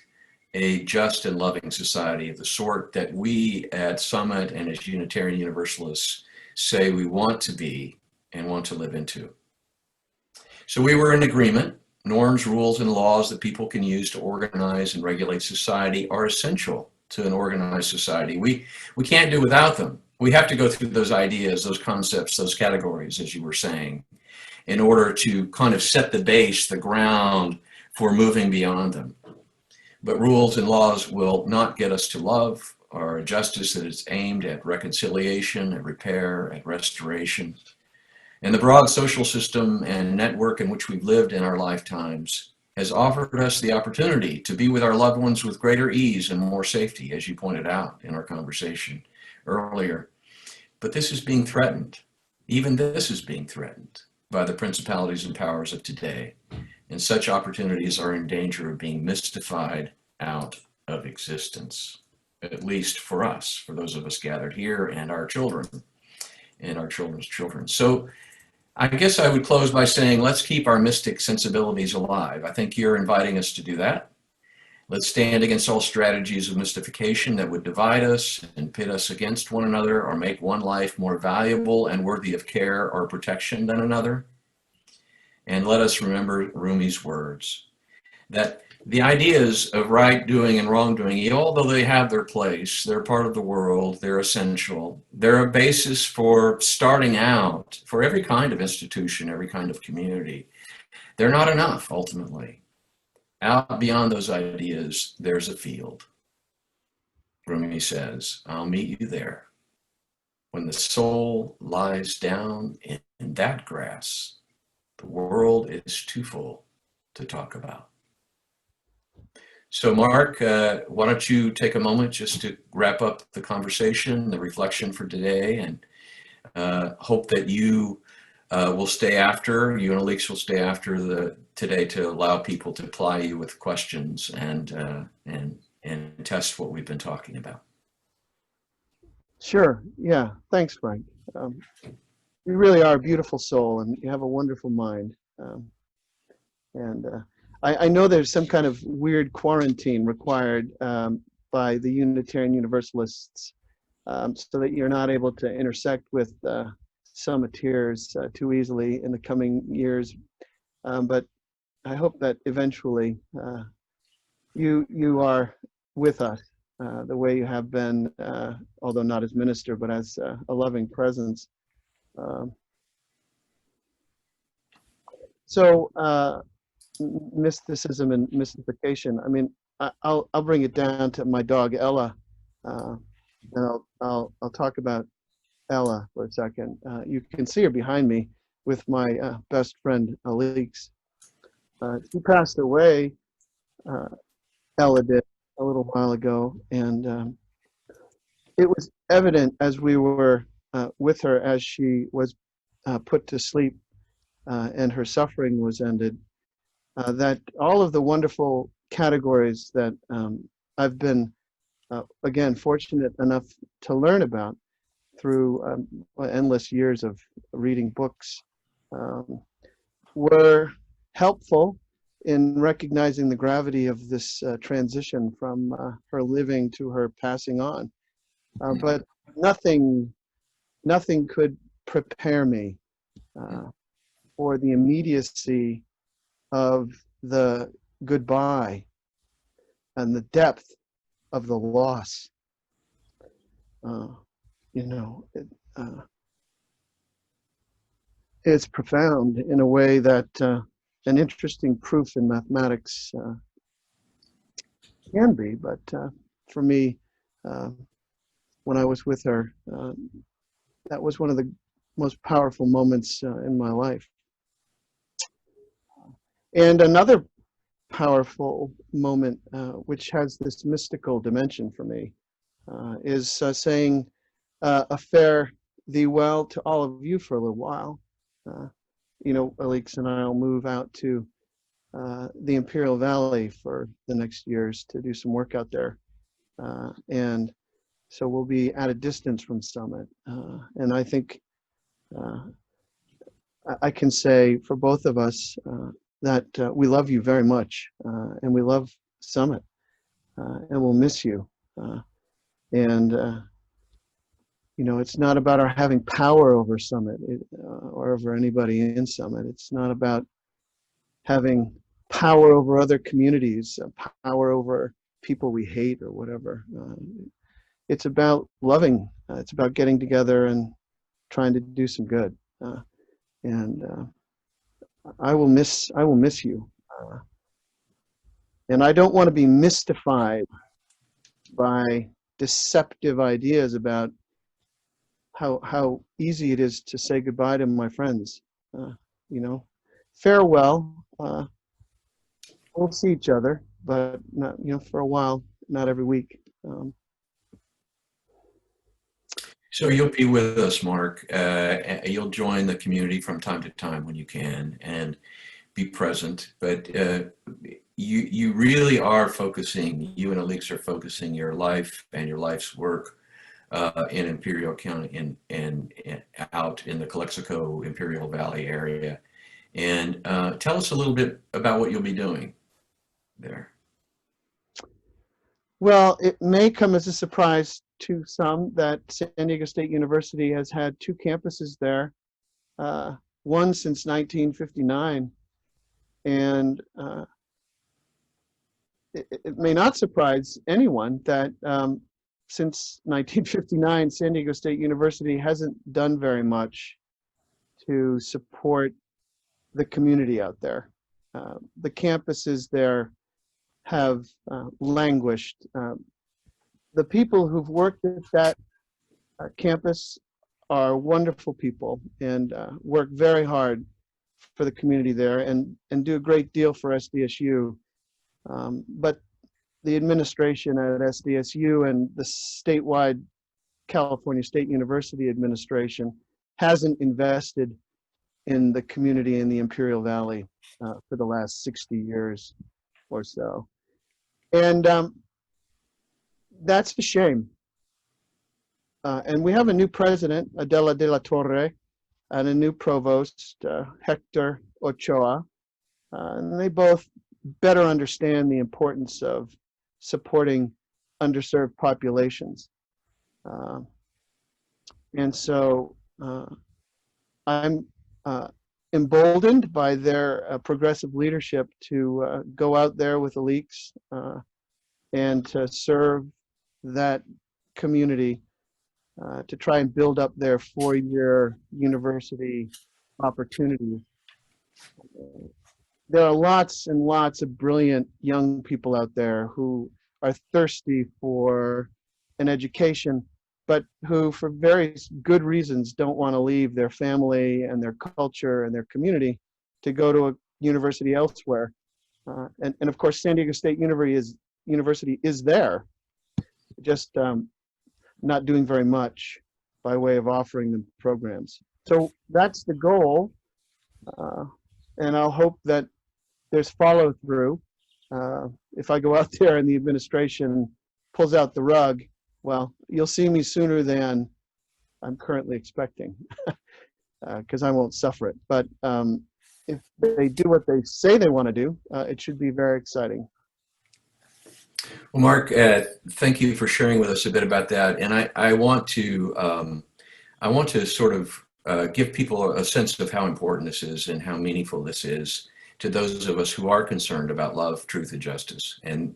a just and loving society of the sort that we at Summit and as Unitarian Universalists say we want to be and want to live into. So we were in agreement. Norms, rules, and laws that people can use to organize and regulate society are essential to an organized society. We can't do without them. We have to go through those ideas, those concepts, those categories, as you were saying, in order to kind of set the base, the ground for moving beyond them. But rules and laws will not get us to love or a justice that is aimed at reconciliation, at repair, at restoration. And the broad social system and network in which we've lived in our lifetimes has offered us the opportunity to be with our loved ones with greater ease and more safety, as you pointed out in our conversation earlier. But this is being threatened. Even this is being threatened by the principalities and powers of today. And such opportunities are in danger of being mystified out of existence, at least for us, for those of us gathered here and our children and our children's children. So I guess I would close by saying, let's keep our mystic sensibilities alive. I think you're inviting us to do that. Let's stand against all strategies of mystification that would divide us and pit us against one another or make one life more valuable and worthy of care or protection than another. And let us remember Rumi's words, that the ideas of right doing and wrongdoing, although they have their place, they're part of the world, they're essential, they're a basis for starting out for every kind of institution, every kind of community. They're not enough, ultimately. Out beyond those ideas, there's a field. Rumi says, I'll meet you there. When the soul lies down in that grass, the world is too full to talk about. So Mark, why don't you take a moment just to wrap up the conversation, the reflection for today, and hope that you We'll stay after, you and Alix will stay after today to allow people to ply you with questions and test what we've been talking about. Sure. Yeah. Thanks, Frank. You really are a beautiful soul, and you have a wonderful mind. And I know there's some kind of weird quarantine required by the Unitarian Universalists, so that you're not able to intersect with summiteers too easily in the coming years. But I hope that eventually you are with us the way you have been, although not as minister, but as a loving presence. So mysticism and mystification. I mean, I'll bring it down to my dog Ella, and I'll talk about Ella for a second. You can see her behind me with my best friend Alix. She passed away. Ella did a little while ago, and it was evident as we were with her as she was put to sleep and her suffering was ended, that all of the wonderful categories that I've been, again, fortunate enough to learn about through endless years of reading books were helpful in recognizing the gravity of this transition from her living to her passing on. But nothing could prepare me for the immediacy of the goodbye and the depth of the loss. You know, it's profound in a way that an interesting proof in mathematics can be, but for me, when I was with her, that was one of the most powerful moments in my life. And another powerful moment, which has this mystical dimension for me, is saying a fare thee well to all of you for a little while. You know, Alix and I will move out to the Imperial Valley for the next years to do some work out there. And so we'll be at a distance from Summit. And I think I can say for both of us that we love you very much, and we love Summit, and we'll miss you. You know, it's not about our having power over Summit or over anybody in Summit. It's not about having power over other communities, power over people we hate or whatever. It's about loving. It's about getting together and trying to do some good. I will miss you. And I don't want to be mystified by deceptive ideas about how easy it is to say goodbye to my friends. You know, farewell. We'll see each other, but not, you know, for a while, not every week. So you'll be with us, Mark. You'll join the community from time to time when you can and be present. But you really are focusing, you and Alix are focusing your life and your life's work in Imperial County and out in the Calexico Imperial Valley area. And tell us a little bit about what you'll be doing there. Well, it may come as a surprise to some that San Diego State University has had two campuses there, one since 1959. And it may not surprise anyone that since 1959, San Diego State University hasn't done very much to support the community out there. The campuses there have languished. The people who've worked at that campus are wonderful people and work very hard for the community there and do a great deal for SDSU. But the administration at SDSU and the statewide California State University administration hasn't invested in the community in the Imperial Valley for the last 60 years or so. And that's a shame. And we have a new president, Adela de la Torre, and a new provost, Hector Ochoa. And they both better understand the importance of supporting underserved populations. And so I'm emboldened by their progressive leadership to go out there with Alix and to serve that community to try and build up their 4-year university opportunities. There are lots and lots of brilliant young people out there who are thirsty for an education, but who for various good reasons don't want to leave their family and their culture and their community to go to a university elsewhere. And of course, San Diego State University is there, just not doing very much by way of offering them programs. So that's the goal. And I'll hope that there's follow through. If I go out there and the administration pulls out the rug, well, you'll see me sooner than I'm currently expecting, because I won't suffer it. But if they do what they say they want to do, it should be very exciting. Well, Mark, thank you for sharing with us a bit about that. And I want to sort of give people a sense of how important this is and how meaningful this is to those of us who are concerned about love, truth, and justice. And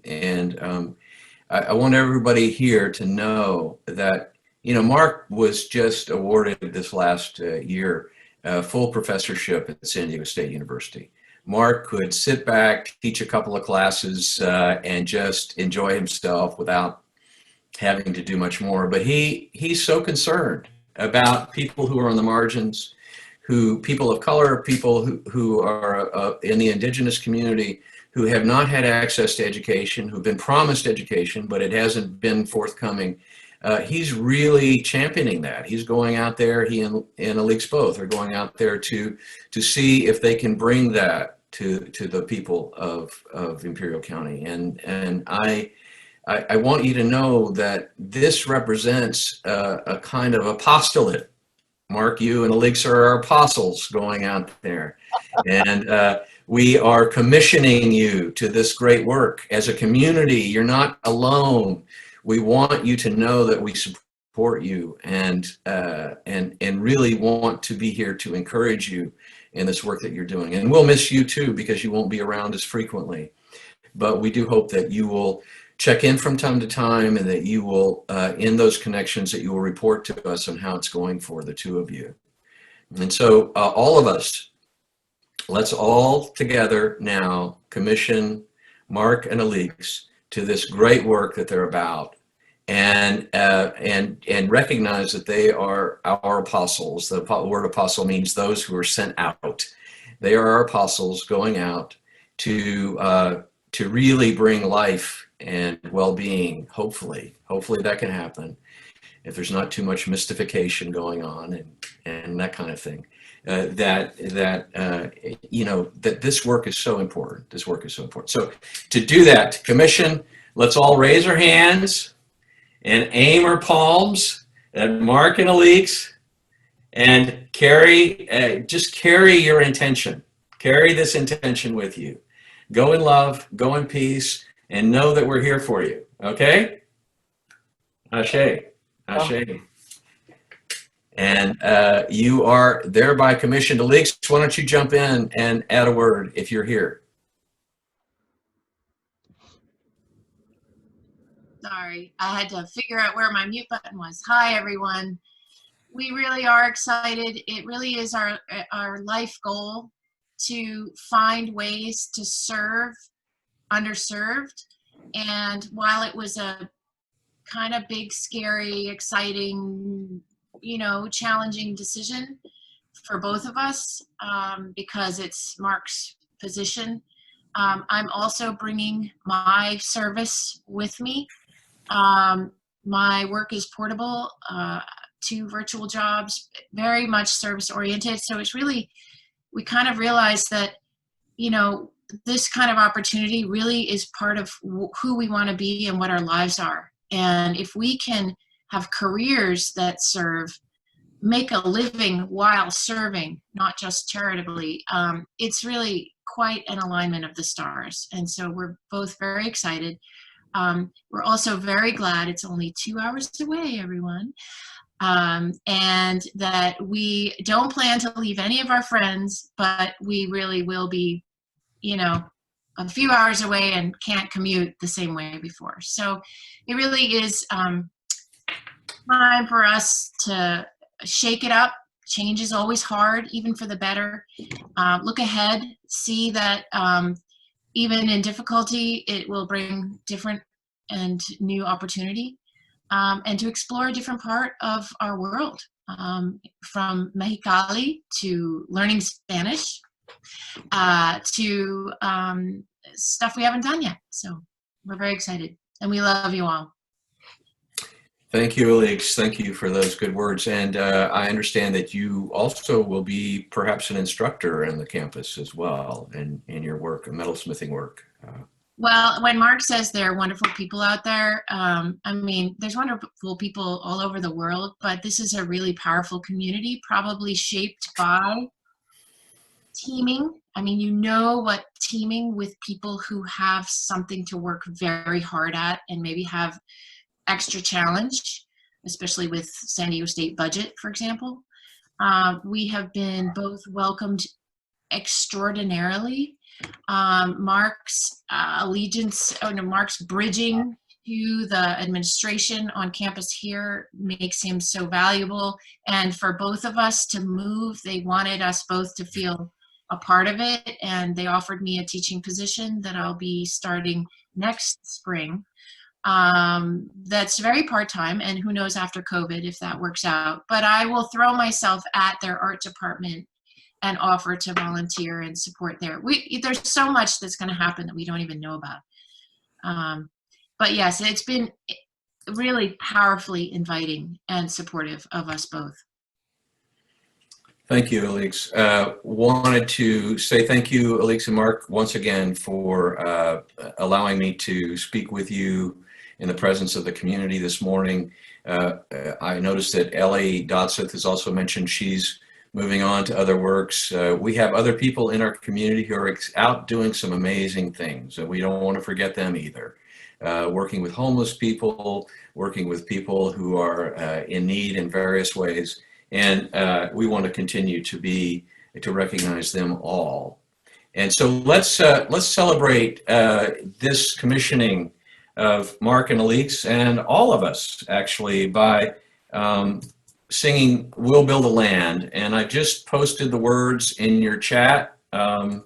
I want everybody here to know that, you know, Mark was just awarded this last year a full professorship at San Diego State University. Mark could sit back, teach a couple of classes, and just enjoy himself without having to do much more. But he's so concerned about people who are on the margins, people of color, people who are in the indigenous community, who have not had access to education, who've been promised education, but it hasn't been forthcoming. He's really championing that. He's going out there, he and Alix both are going out there to see if they can bring that to the people of Imperial County. And I want you to know that this represents a kind of apostolate. Mark, you and Alix are our apostles going out there. And we are commissioning you to this great work. As a community, you're not alone. We want you to know that we support you and really want to be here to encourage you in this work that you're doing. And we'll miss you too, because you won't be around as frequently. But we do hope that you will check in from time to time, and that you will, in those connections, that you will report to us on how it's going for the two of you. And so all of us, let's all together now commission Mark and Alix to this great work that they're about, and recognize that they are our apostles. The word apostle means those who are sent out. They are our apostles going out to really bring life and well-being. Hopefully that can happen if there's not too much mystification going on and that kind of thing. That this work is so important. This work is so important. So to do that, to commission, let's all raise our hands and aim our palms at Mark and Alix, and just carry your intention. Carry this intention with you. Go in love, go in peace, and know that we're here for you. Okay? Ashe. Ashe. And you are thereby commissioned. Alix, why don't you jump in and add a word if you're here? Sorry, I had to figure out where my mute button was. Hi, everyone. We really are excited. It really is our life goal to find ways to serve underserved. And while it was a kind of big, scary, exciting, challenging decision for both of us, because it's Mark's position, I'm also bringing my service with me. My work is portable, 2 virtual jobs, very much service oriented. So it's really we kind of realized that, you know, this kind of opportunity really is part of who we want to be and what our lives are. And if we can have careers that serve, make a living while serving, not just charitably, it's really quite an alignment of the stars. And so we're both very excited. We're also very glad it's only 2 hours away, everyone. And that we don't plan to leave any of our friends, but we really will be, you know, a few hours away and can't commute the same way before. So it really is time for us to shake it up. Change is always hard, even for the better. Look ahead, see that even in difficulty, it will bring different and new opportunity, and to explore a different part of our world, from Mexicali to learning Spanish, to stuff we haven't done yet. So we're very excited, and we love you all. Thank you, Alex. Thank you for those good words. And I understand that you also will be perhaps an instructor in the campus as well in your work, metalsmithing work. Well, when Mark says there are wonderful people out there, I mean, there's wonderful people all over the world, but this is a really powerful community, probably shaped by teaming. I mean, you know what teaming with people who have something to work very hard at and maybe have extra challenge, especially with San Diego State budget, for example. We have been both welcomed extraordinarily. Mark's Mark's bridging to the administration on campus here makes him so valuable. And for both of us to move, they wanted us both to feel a part of it. And they offered me a teaching position that I'll be starting next spring. That's very part-time, and who knows after COVID if that works out. But I will throw myself at their art department and offer to volunteer and support there. There's so much that's going to happen that we don't even know about. But yes, it's been really powerfully inviting and supportive of us both. Thank you, Alex. Wanted to say thank you, Alex and Mark, once again for allowing me to speak with you in the presence of the community this morning. I noticed that Ellie Dodseth has also mentioned she's moving on to other works. We have other people in our community who are out doing some amazing things, and we don't want to forget them either. Working with homeless people, working with people who are in need in various ways, and we want to continue to recognize them all. And so let's celebrate this commissioning of Mark and Alex and all of us actually by singing "We'll Build a Land." And I just posted the words in your chat, and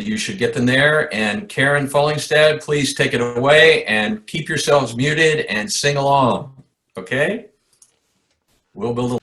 you should get them there. And Karen Follingstead, please take it away and keep yourselves muted and sing along, okay? We'll build a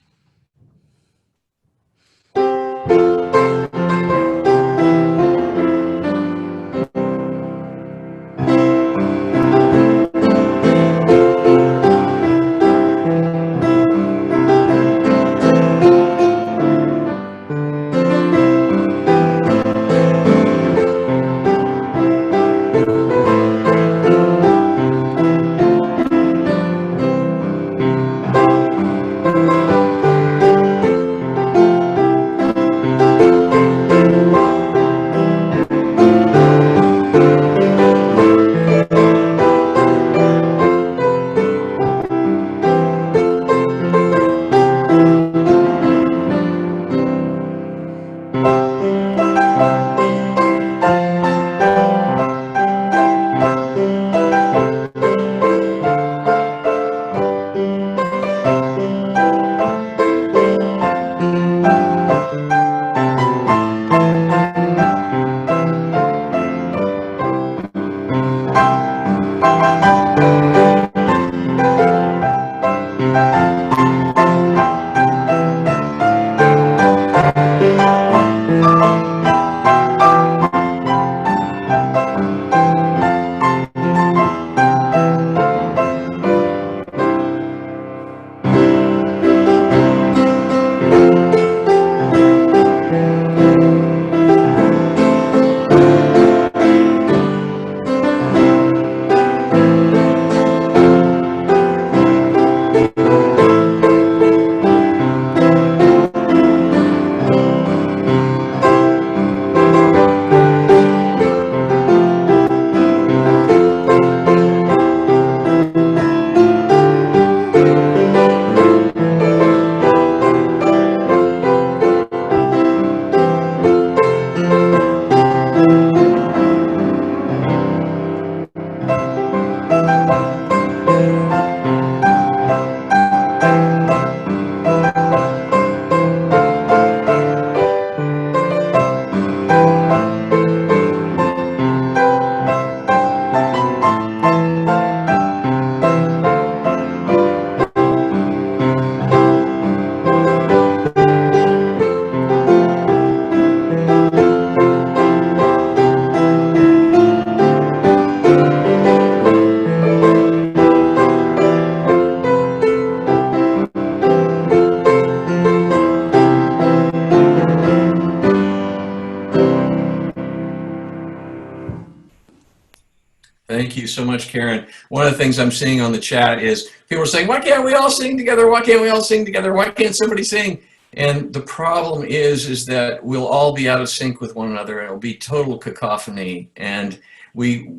you so much, Karen. One of the things I'm seeing on the chat is people are saying, why can't we all sing together? Why can't we all sing together? Why can't somebody sing? And the problem is that we'll all be out of sync with one another, and it'll be total cacophony. And we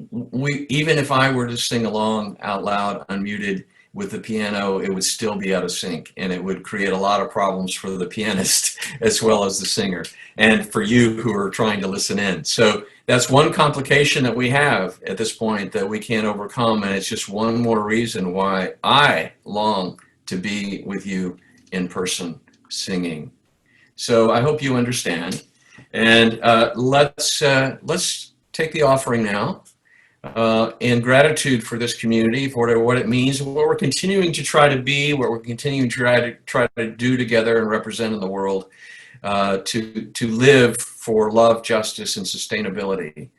even if I were to sing along out loud, unmuted with the piano, it would still be out of sync, and it would create a lot of problems for the pianist as well as the singer, and for you who are trying to listen in. So that's one complication that we have at this point that we can't overcome, and it's just one more reason why I long to be with you in person singing. So I hope you understand, and let's take the offering now. In gratitude for this community, for what it means, what we're continuing to try to be, what we're continuing to try to do together and represent in the world, to live for love, justice, and sustainability,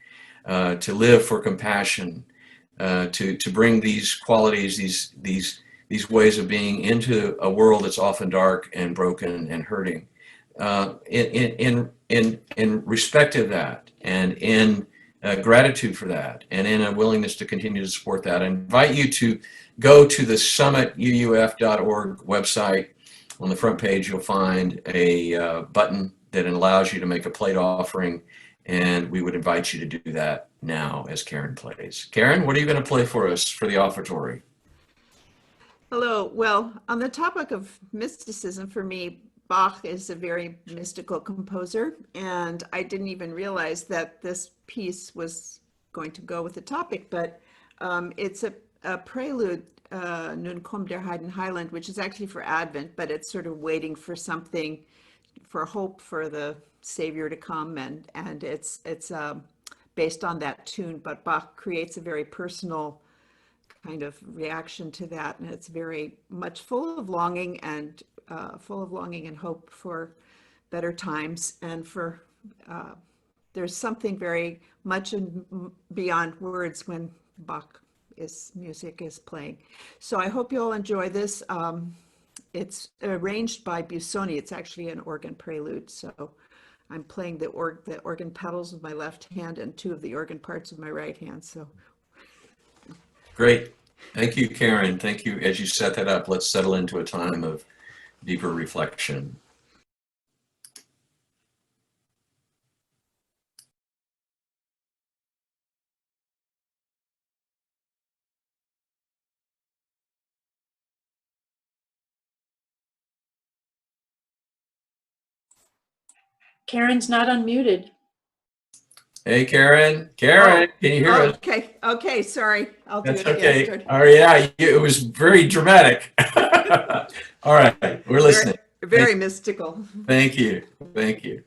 to live for compassion, to bring these qualities, these ways of being into a world that's often dark and broken and hurting. In respect of that, and in gratitude for that, and in a willingness to continue to support that, I invite you to go to the summituuf.org website. On the front page, you'll find a button that allows you to make a plate offering, and we would invite you to do that now as Karen plays. Karen, what are you going to play for us for the offertory? Hello. Well, on the topic of mysticism, for me, Bach is a very mystical composer, and I didn't even realize that this piece was going to go with the topic, but it's a prelude, Nun kommt der Heiden Heiland, which is actually for Advent, but it's sort of waiting for something, for hope for the Savior to come, and it's based on that tune, but Bach creates a very personal kind of reaction to that, and it's very much full of longing and hope for better times, and for there's something very much beyond words when Bach music is playing. So I hope you'll enjoy this. It's arranged by Busoni. It's actually an organ prelude, so I'm playing the organ pedals with my left hand and two of the organ parts with my right hand. So Great. Thank you, Karen. Thank you. As you set that up, let's settle into a time of deeper reflection. Karen's not unmuted. Hey, Karen. Karen, can you hear us? Okay, sorry. I'll do That's it again. okay. All right, yeah, it was very dramatic. All right, we're listening. Very mystical. Thank you. Thank you.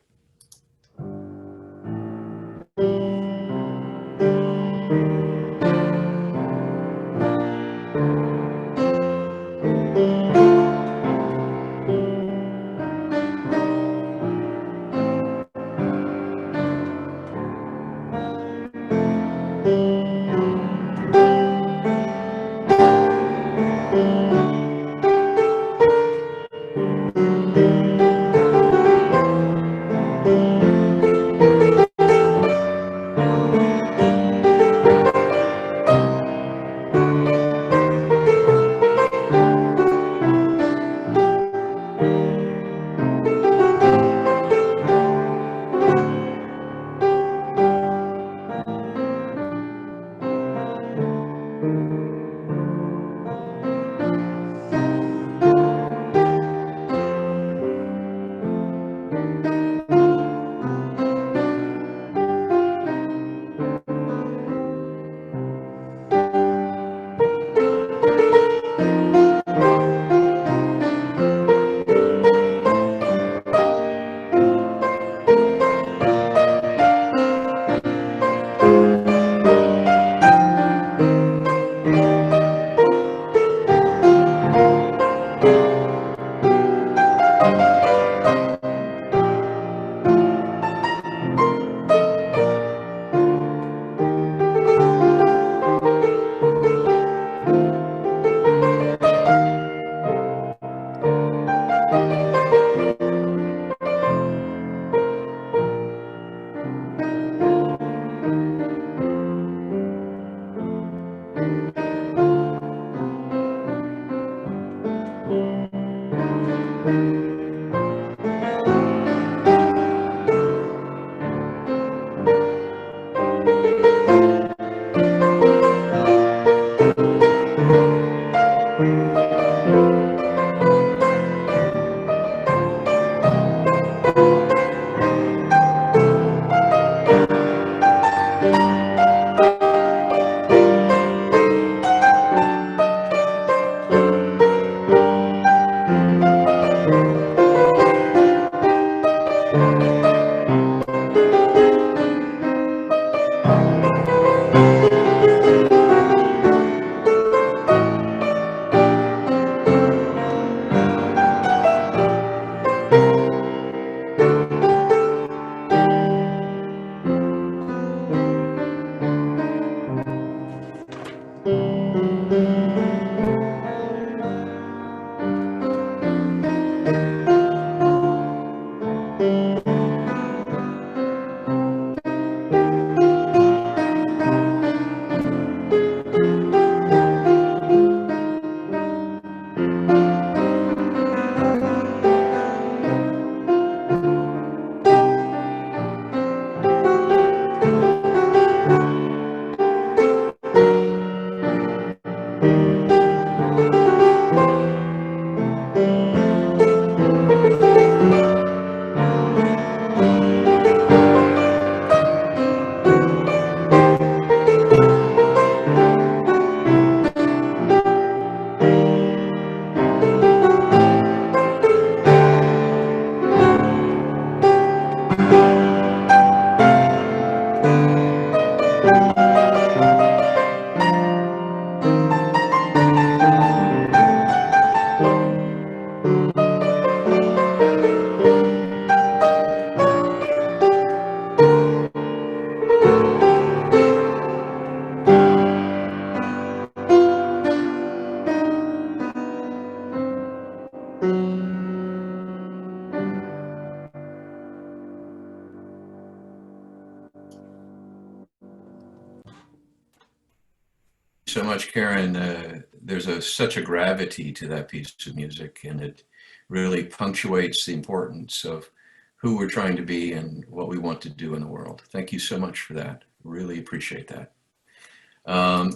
much, Karen. There's such a gravity to that piece of music, and it really punctuates the importance of who we're trying to be and what we want to do in the world. Thank you so much for that. Really appreciate that.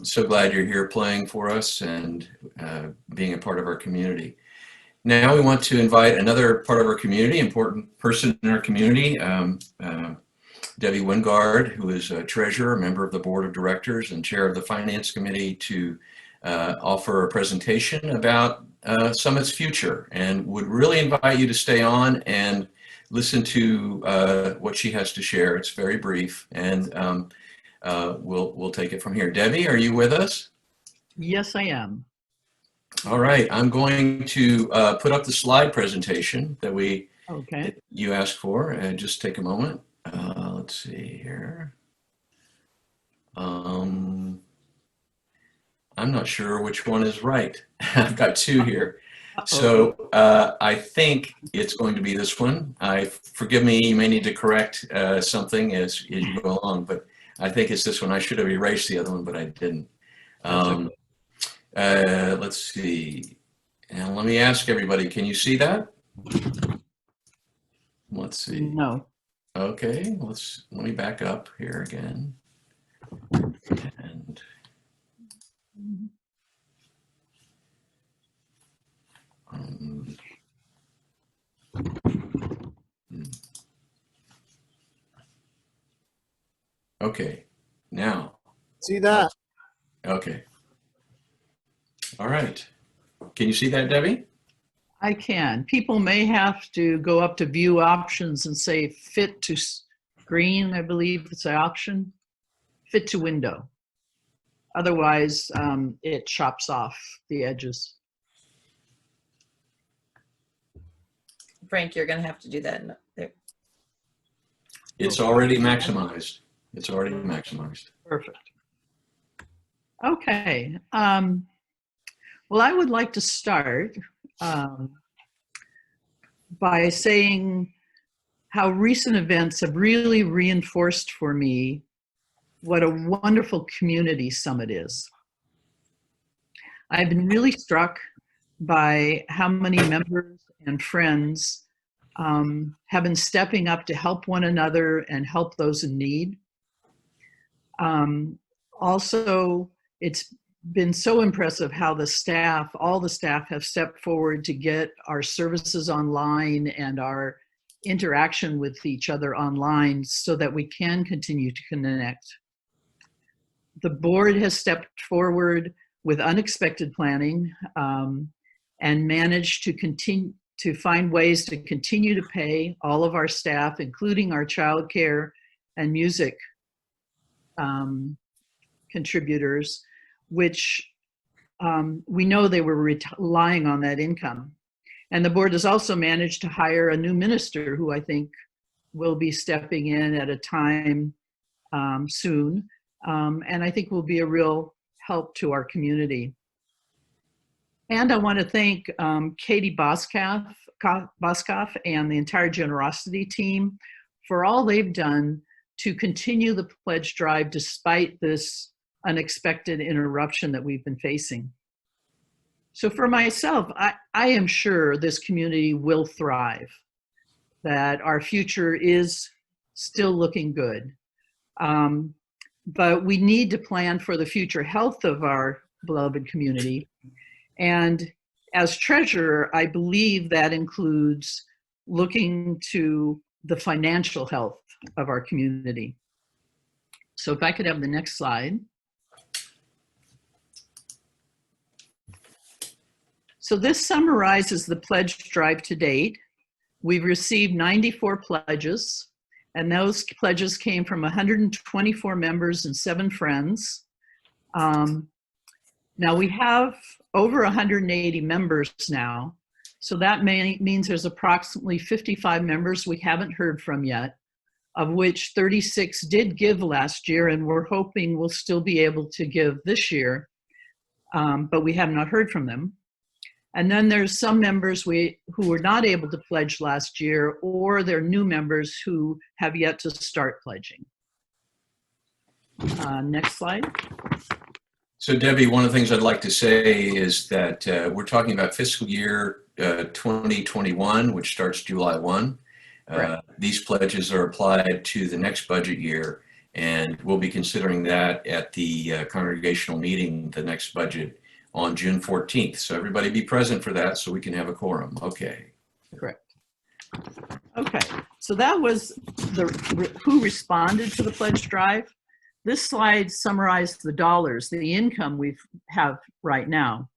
So glad you're here playing for us and being a part of our community. Now we want to invite another part of our community, important person in our community, Debbie Wingard, who is a treasurer, member of the board of directors, and chair of the finance committee, to offer a presentation about Summit's future, and would really invite you to stay on and listen to what she has to share. It's very brief, and we'll take it from here. Debbie, are you with us? Yes, I am. All right, I'm going to put up the slide presentation that you asked for, and just take a moment. Let's see here. I'm not sure which one is right. I've got two here. So I think it's going to be this one. Forgive me, you may need to correct something as you go along, but I think it's this one. I should have erased the other one, but I didn't. Let's see. And let me ask everybody, can you see that? Let's see. No. Okay, let me back up here again. And okay, now. See that? Okay. All right. Can you see that, Debbie? I can. People may have to go up to view options and say fit to screen, I believe it's an option. Fit to window. Otherwise, it chops off the edges. Frank, you're going to have to do that. There. It's already maximized. It's already maximized. Perfect. Okay. Well, I would like to start by saying how recent events have really reinforced for me what a wonderful community Summit is. I've been really struck by how many members and friends have been stepping up to help one another and help those in need. Also, it's been so impressive how all the staff have stepped forward to get our services online and our interaction with each other online so that we can continue to connect. The board has stepped forward with unexpected planning and managed to continue to find ways to continue to pay all of our staff, including our childcare and music contributors, which we know they were relying on that income. And the board has also managed to hire a new minister who I think will be stepping in at a time soon. And I think will be a real help to our community. And I want to thank Katie Boskoff and the entire Generosity team for all they've done to continue the pledge drive despite this unexpected interruption that we've been facing. So for myself, I am sure this community will thrive, that our future is still looking good. But we need to plan for the future health of our beloved community. And as treasurer, I believe that includes looking to the financial health of our community. So if I could have the next slide. So this summarizes the pledge drive to date. We've received 94 pledges, and those pledges came from 124 members and 7 friends. Now we have over 180 members now, so that means there's approximately 55 members we haven't heard from yet, of which 36 did give last year, and we're hoping we'll still be able to give this year, but we have not heard from them. And then there's some members who were not able to pledge last year, or they're new members who have yet to start pledging. Next slide. So Debbie, one of the things I'd like to say is that we're talking about fiscal year 2021, which starts July 1. These pledges are applied to the next budget year, and we'll be considering that at the congregational meeting, the next budget on June 14th. So everybody be present for that so we can have a quorum. Okay. Correct. Okay, so that was who responded to the pledge drive. This slide summarized the dollars, the income we have right now.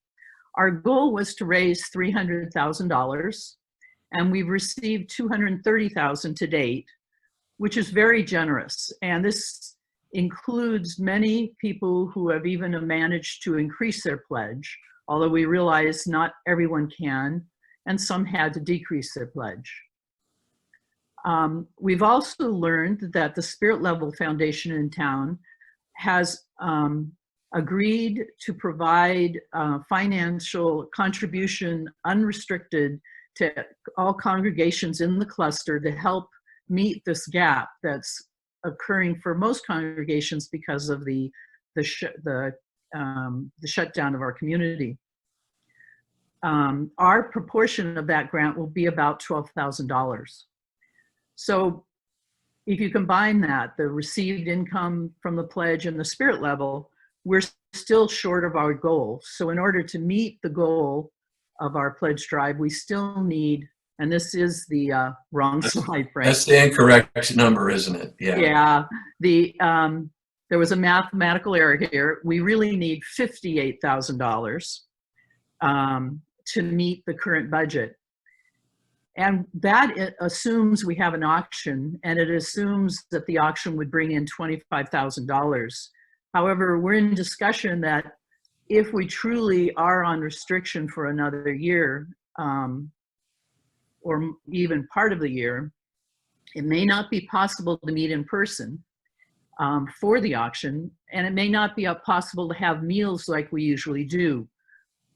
Our goal was to raise $300,000, and we've received $230,000 to date, which is very generous. And this includes many people who have even managed to increase their pledge, although we realize not everyone can, and some had to decrease their pledge. We've also learned that the Spirit Level Foundation in town has agreed to provide financial contribution unrestricted to all congregations in the cluster to help meet this gap that's occurring for most congregations because of the shutdown of our community. Our proportion of that grant will be about $12,000. So if you combine that, the received income from the pledge and the Spirit Level, we're still short of our goal. So in order to meet the goal of our pledge drive, we still need, and this is the wrong slide, Frank. That's the incorrect number, isn't it? Yeah. Yeah, there was a mathematical error here. We really need $58,000 to meet the current budget. And that assumes we have an auction, and it assumes that the auction would bring in $25,000. However, we're in discussion that if we truly are on restriction for another year, or even part of the year, it may not be possible to meet in person for the auction, and it may not be possible to have meals like we usually do.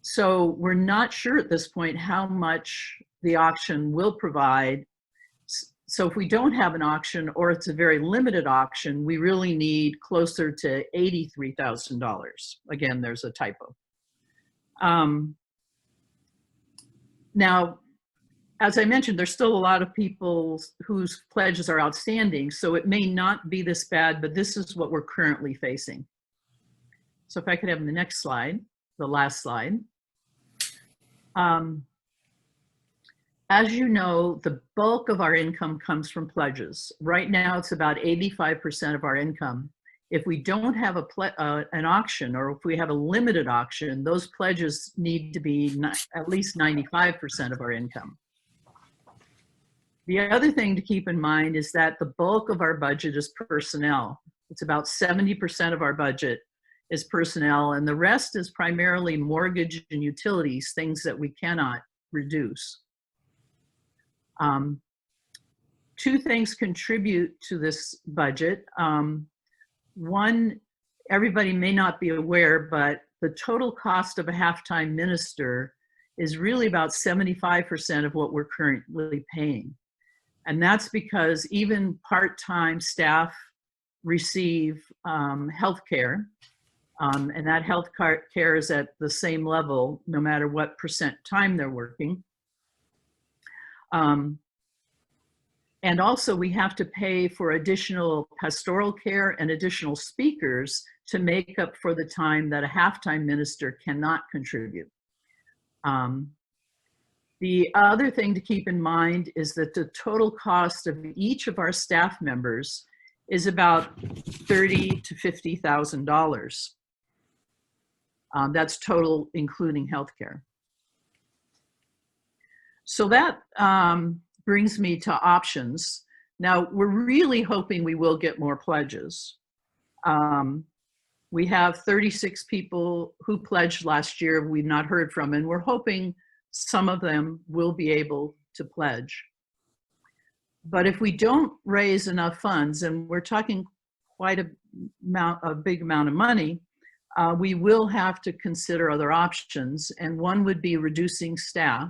So we're not sure at this point how much the auction will provide. So if we don't have an auction, or it's a very limited auction, we really need closer to $83,000. Again, there's a typo. Now, as I mentioned, there's still a lot of people whose pledges are outstanding, so it may not be this bad, but this is what we're currently facing. So if I could have the next slide, the last slide. As you know, the bulk of our income comes from pledges. Right now, it's about 85% of our income. If we don't have an auction, or if we have a limited auction, those pledges need to be at least 95% of our income. The other thing to keep in mind is that the bulk of our budget is personnel. It's about 70% of our budget is personnel, and the rest is primarily mortgage and utilities, things that we cannot reduce. Two things contribute to this budget. One, everybody may not be aware, but the total cost of a half-time minister is really about 75% of what we're currently paying. And that's because even part-time staff receive health care, and that health care is at the same level no matter what percent time they're working. And also we have to pay for additional pastoral care and additional speakers to make up for the time that a half-time minister cannot contribute. The other thing to keep in mind is that the total cost of each of our staff members is about $30,000 to $50,000. That's total including healthcare. So that brings me to options. Now, we're really hoping we will get more pledges. We have 36 people who pledged last year we've not heard from, and we're hoping some of them will be able to pledge. But if we don't raise enough funds, and we're talking quite a big amount of money, we will have to consider other options, and one would be reducing staff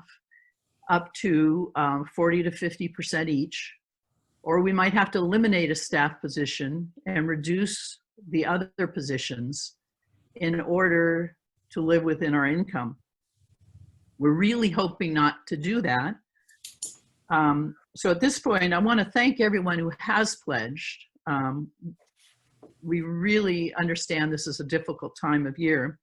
up to 40 to 50% each, or we might have to eliminate a staff position and reduce the other positions in order to live within our income. We're really hoping not to do that. So at this point, I want to thank everyone who has pledged. We really understand this is a difficult time of year.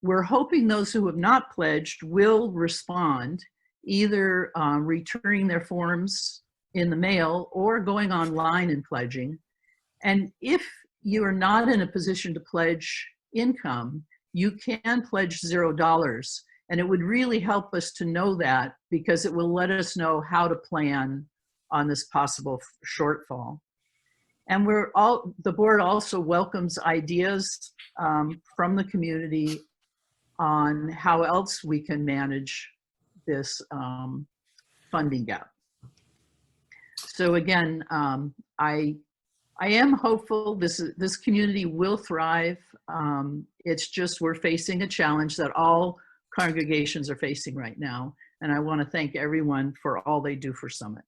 We're hoping those who have not pledged will respond, either returning their forms in the mail or going online and pledging. And if you are not in a position to pledge income, you can pledge $0. And it would really help us to know that, because it will let us know how to plan on this possible shortfall. And the board also welcomes ideas from the community on how else we can manage this funding gap. So again, I am hopeful this community will thrive. It's just we're facing a challenge that all congregations are facing right now. And I want to thank everyone for all they do for Summit.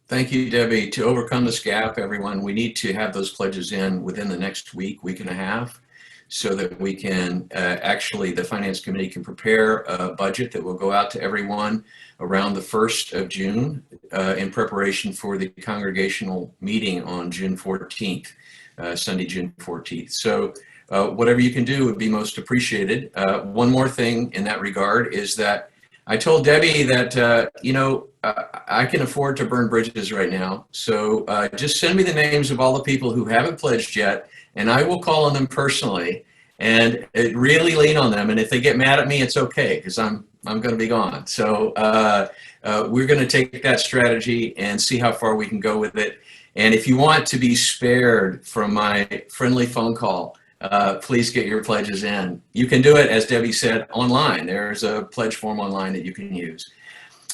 Thank you, Debbie. To overcome this gap, everyone, we need to have those pledges in within the next week and a half, so that we can actually, the Finance Committee can prepare a budget that will go out to everyone around the 1st of June in preparation for the congregational meeting on June 14th, Sunday, June 14th. So whatever you can do would be most appreciated. One more thing in that regard is that I told Debbie that, I can afford to burn bridges right now. So just send me the names of all the people who haven't pledged yet, and I will call on them personally and really lean on them. And if they get mad at me, it's okay, because I'm going to be gone. So we're going to take that strategy and see how far we can go with it. And if you want to be spared from my friendly phone call, please get your pledges in. You can do it, as Debbie said, online. There's a pledge form online that you can use.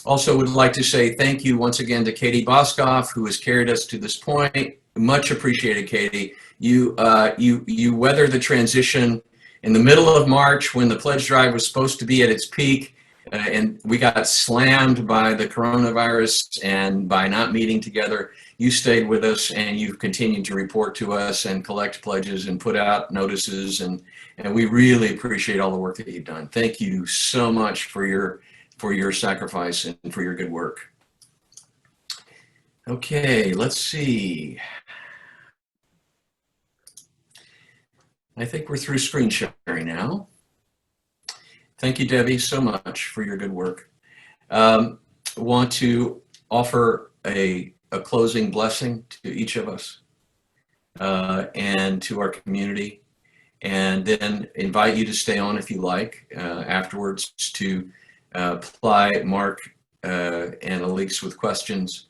Also would like to say thank you once again to Katie Boskoff, who has carried us to this point. Much appreciated, Katie. You weathered the transition in the middle of March when the pledge drive was supposed to be at its peak, and we got slammed by the coronavirus and by not meeting together. You stayed with us, and you've continued to report to us and collect pledges and put out notices, and we really appreciate all the work that you've done. Thank you so much for your sacrifice and for your good work. Okay, let's see. I think we're through screen sharing now. Thank you, Debbie, so much for your good work. Want to offer a closing blessing to each of us and to our community, and then invite you to stay on if you like afterwards to ply Mark and Alix with questions.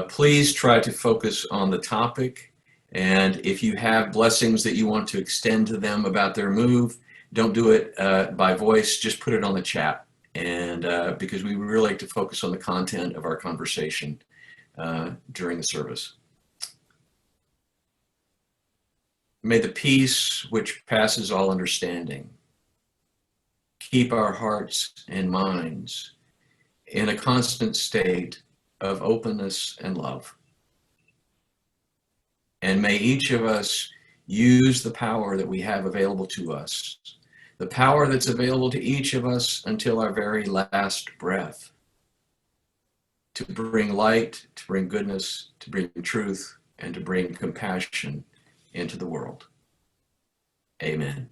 Please try to focus on the topic, and if you have blessings that you want to extend to them about their move, don't do it by voice, just put it on the chat, and because we really like to focus on the content of our conversation during the service. May the peace which passes all understanding keep our hearts and minds in a constant state of openness and love. And may each of us use the power that we have available to us, the power that's available to each of us until our very last breath, to bring light, to bring goodness, to bring truth, and to bring compassion into the world. Amen.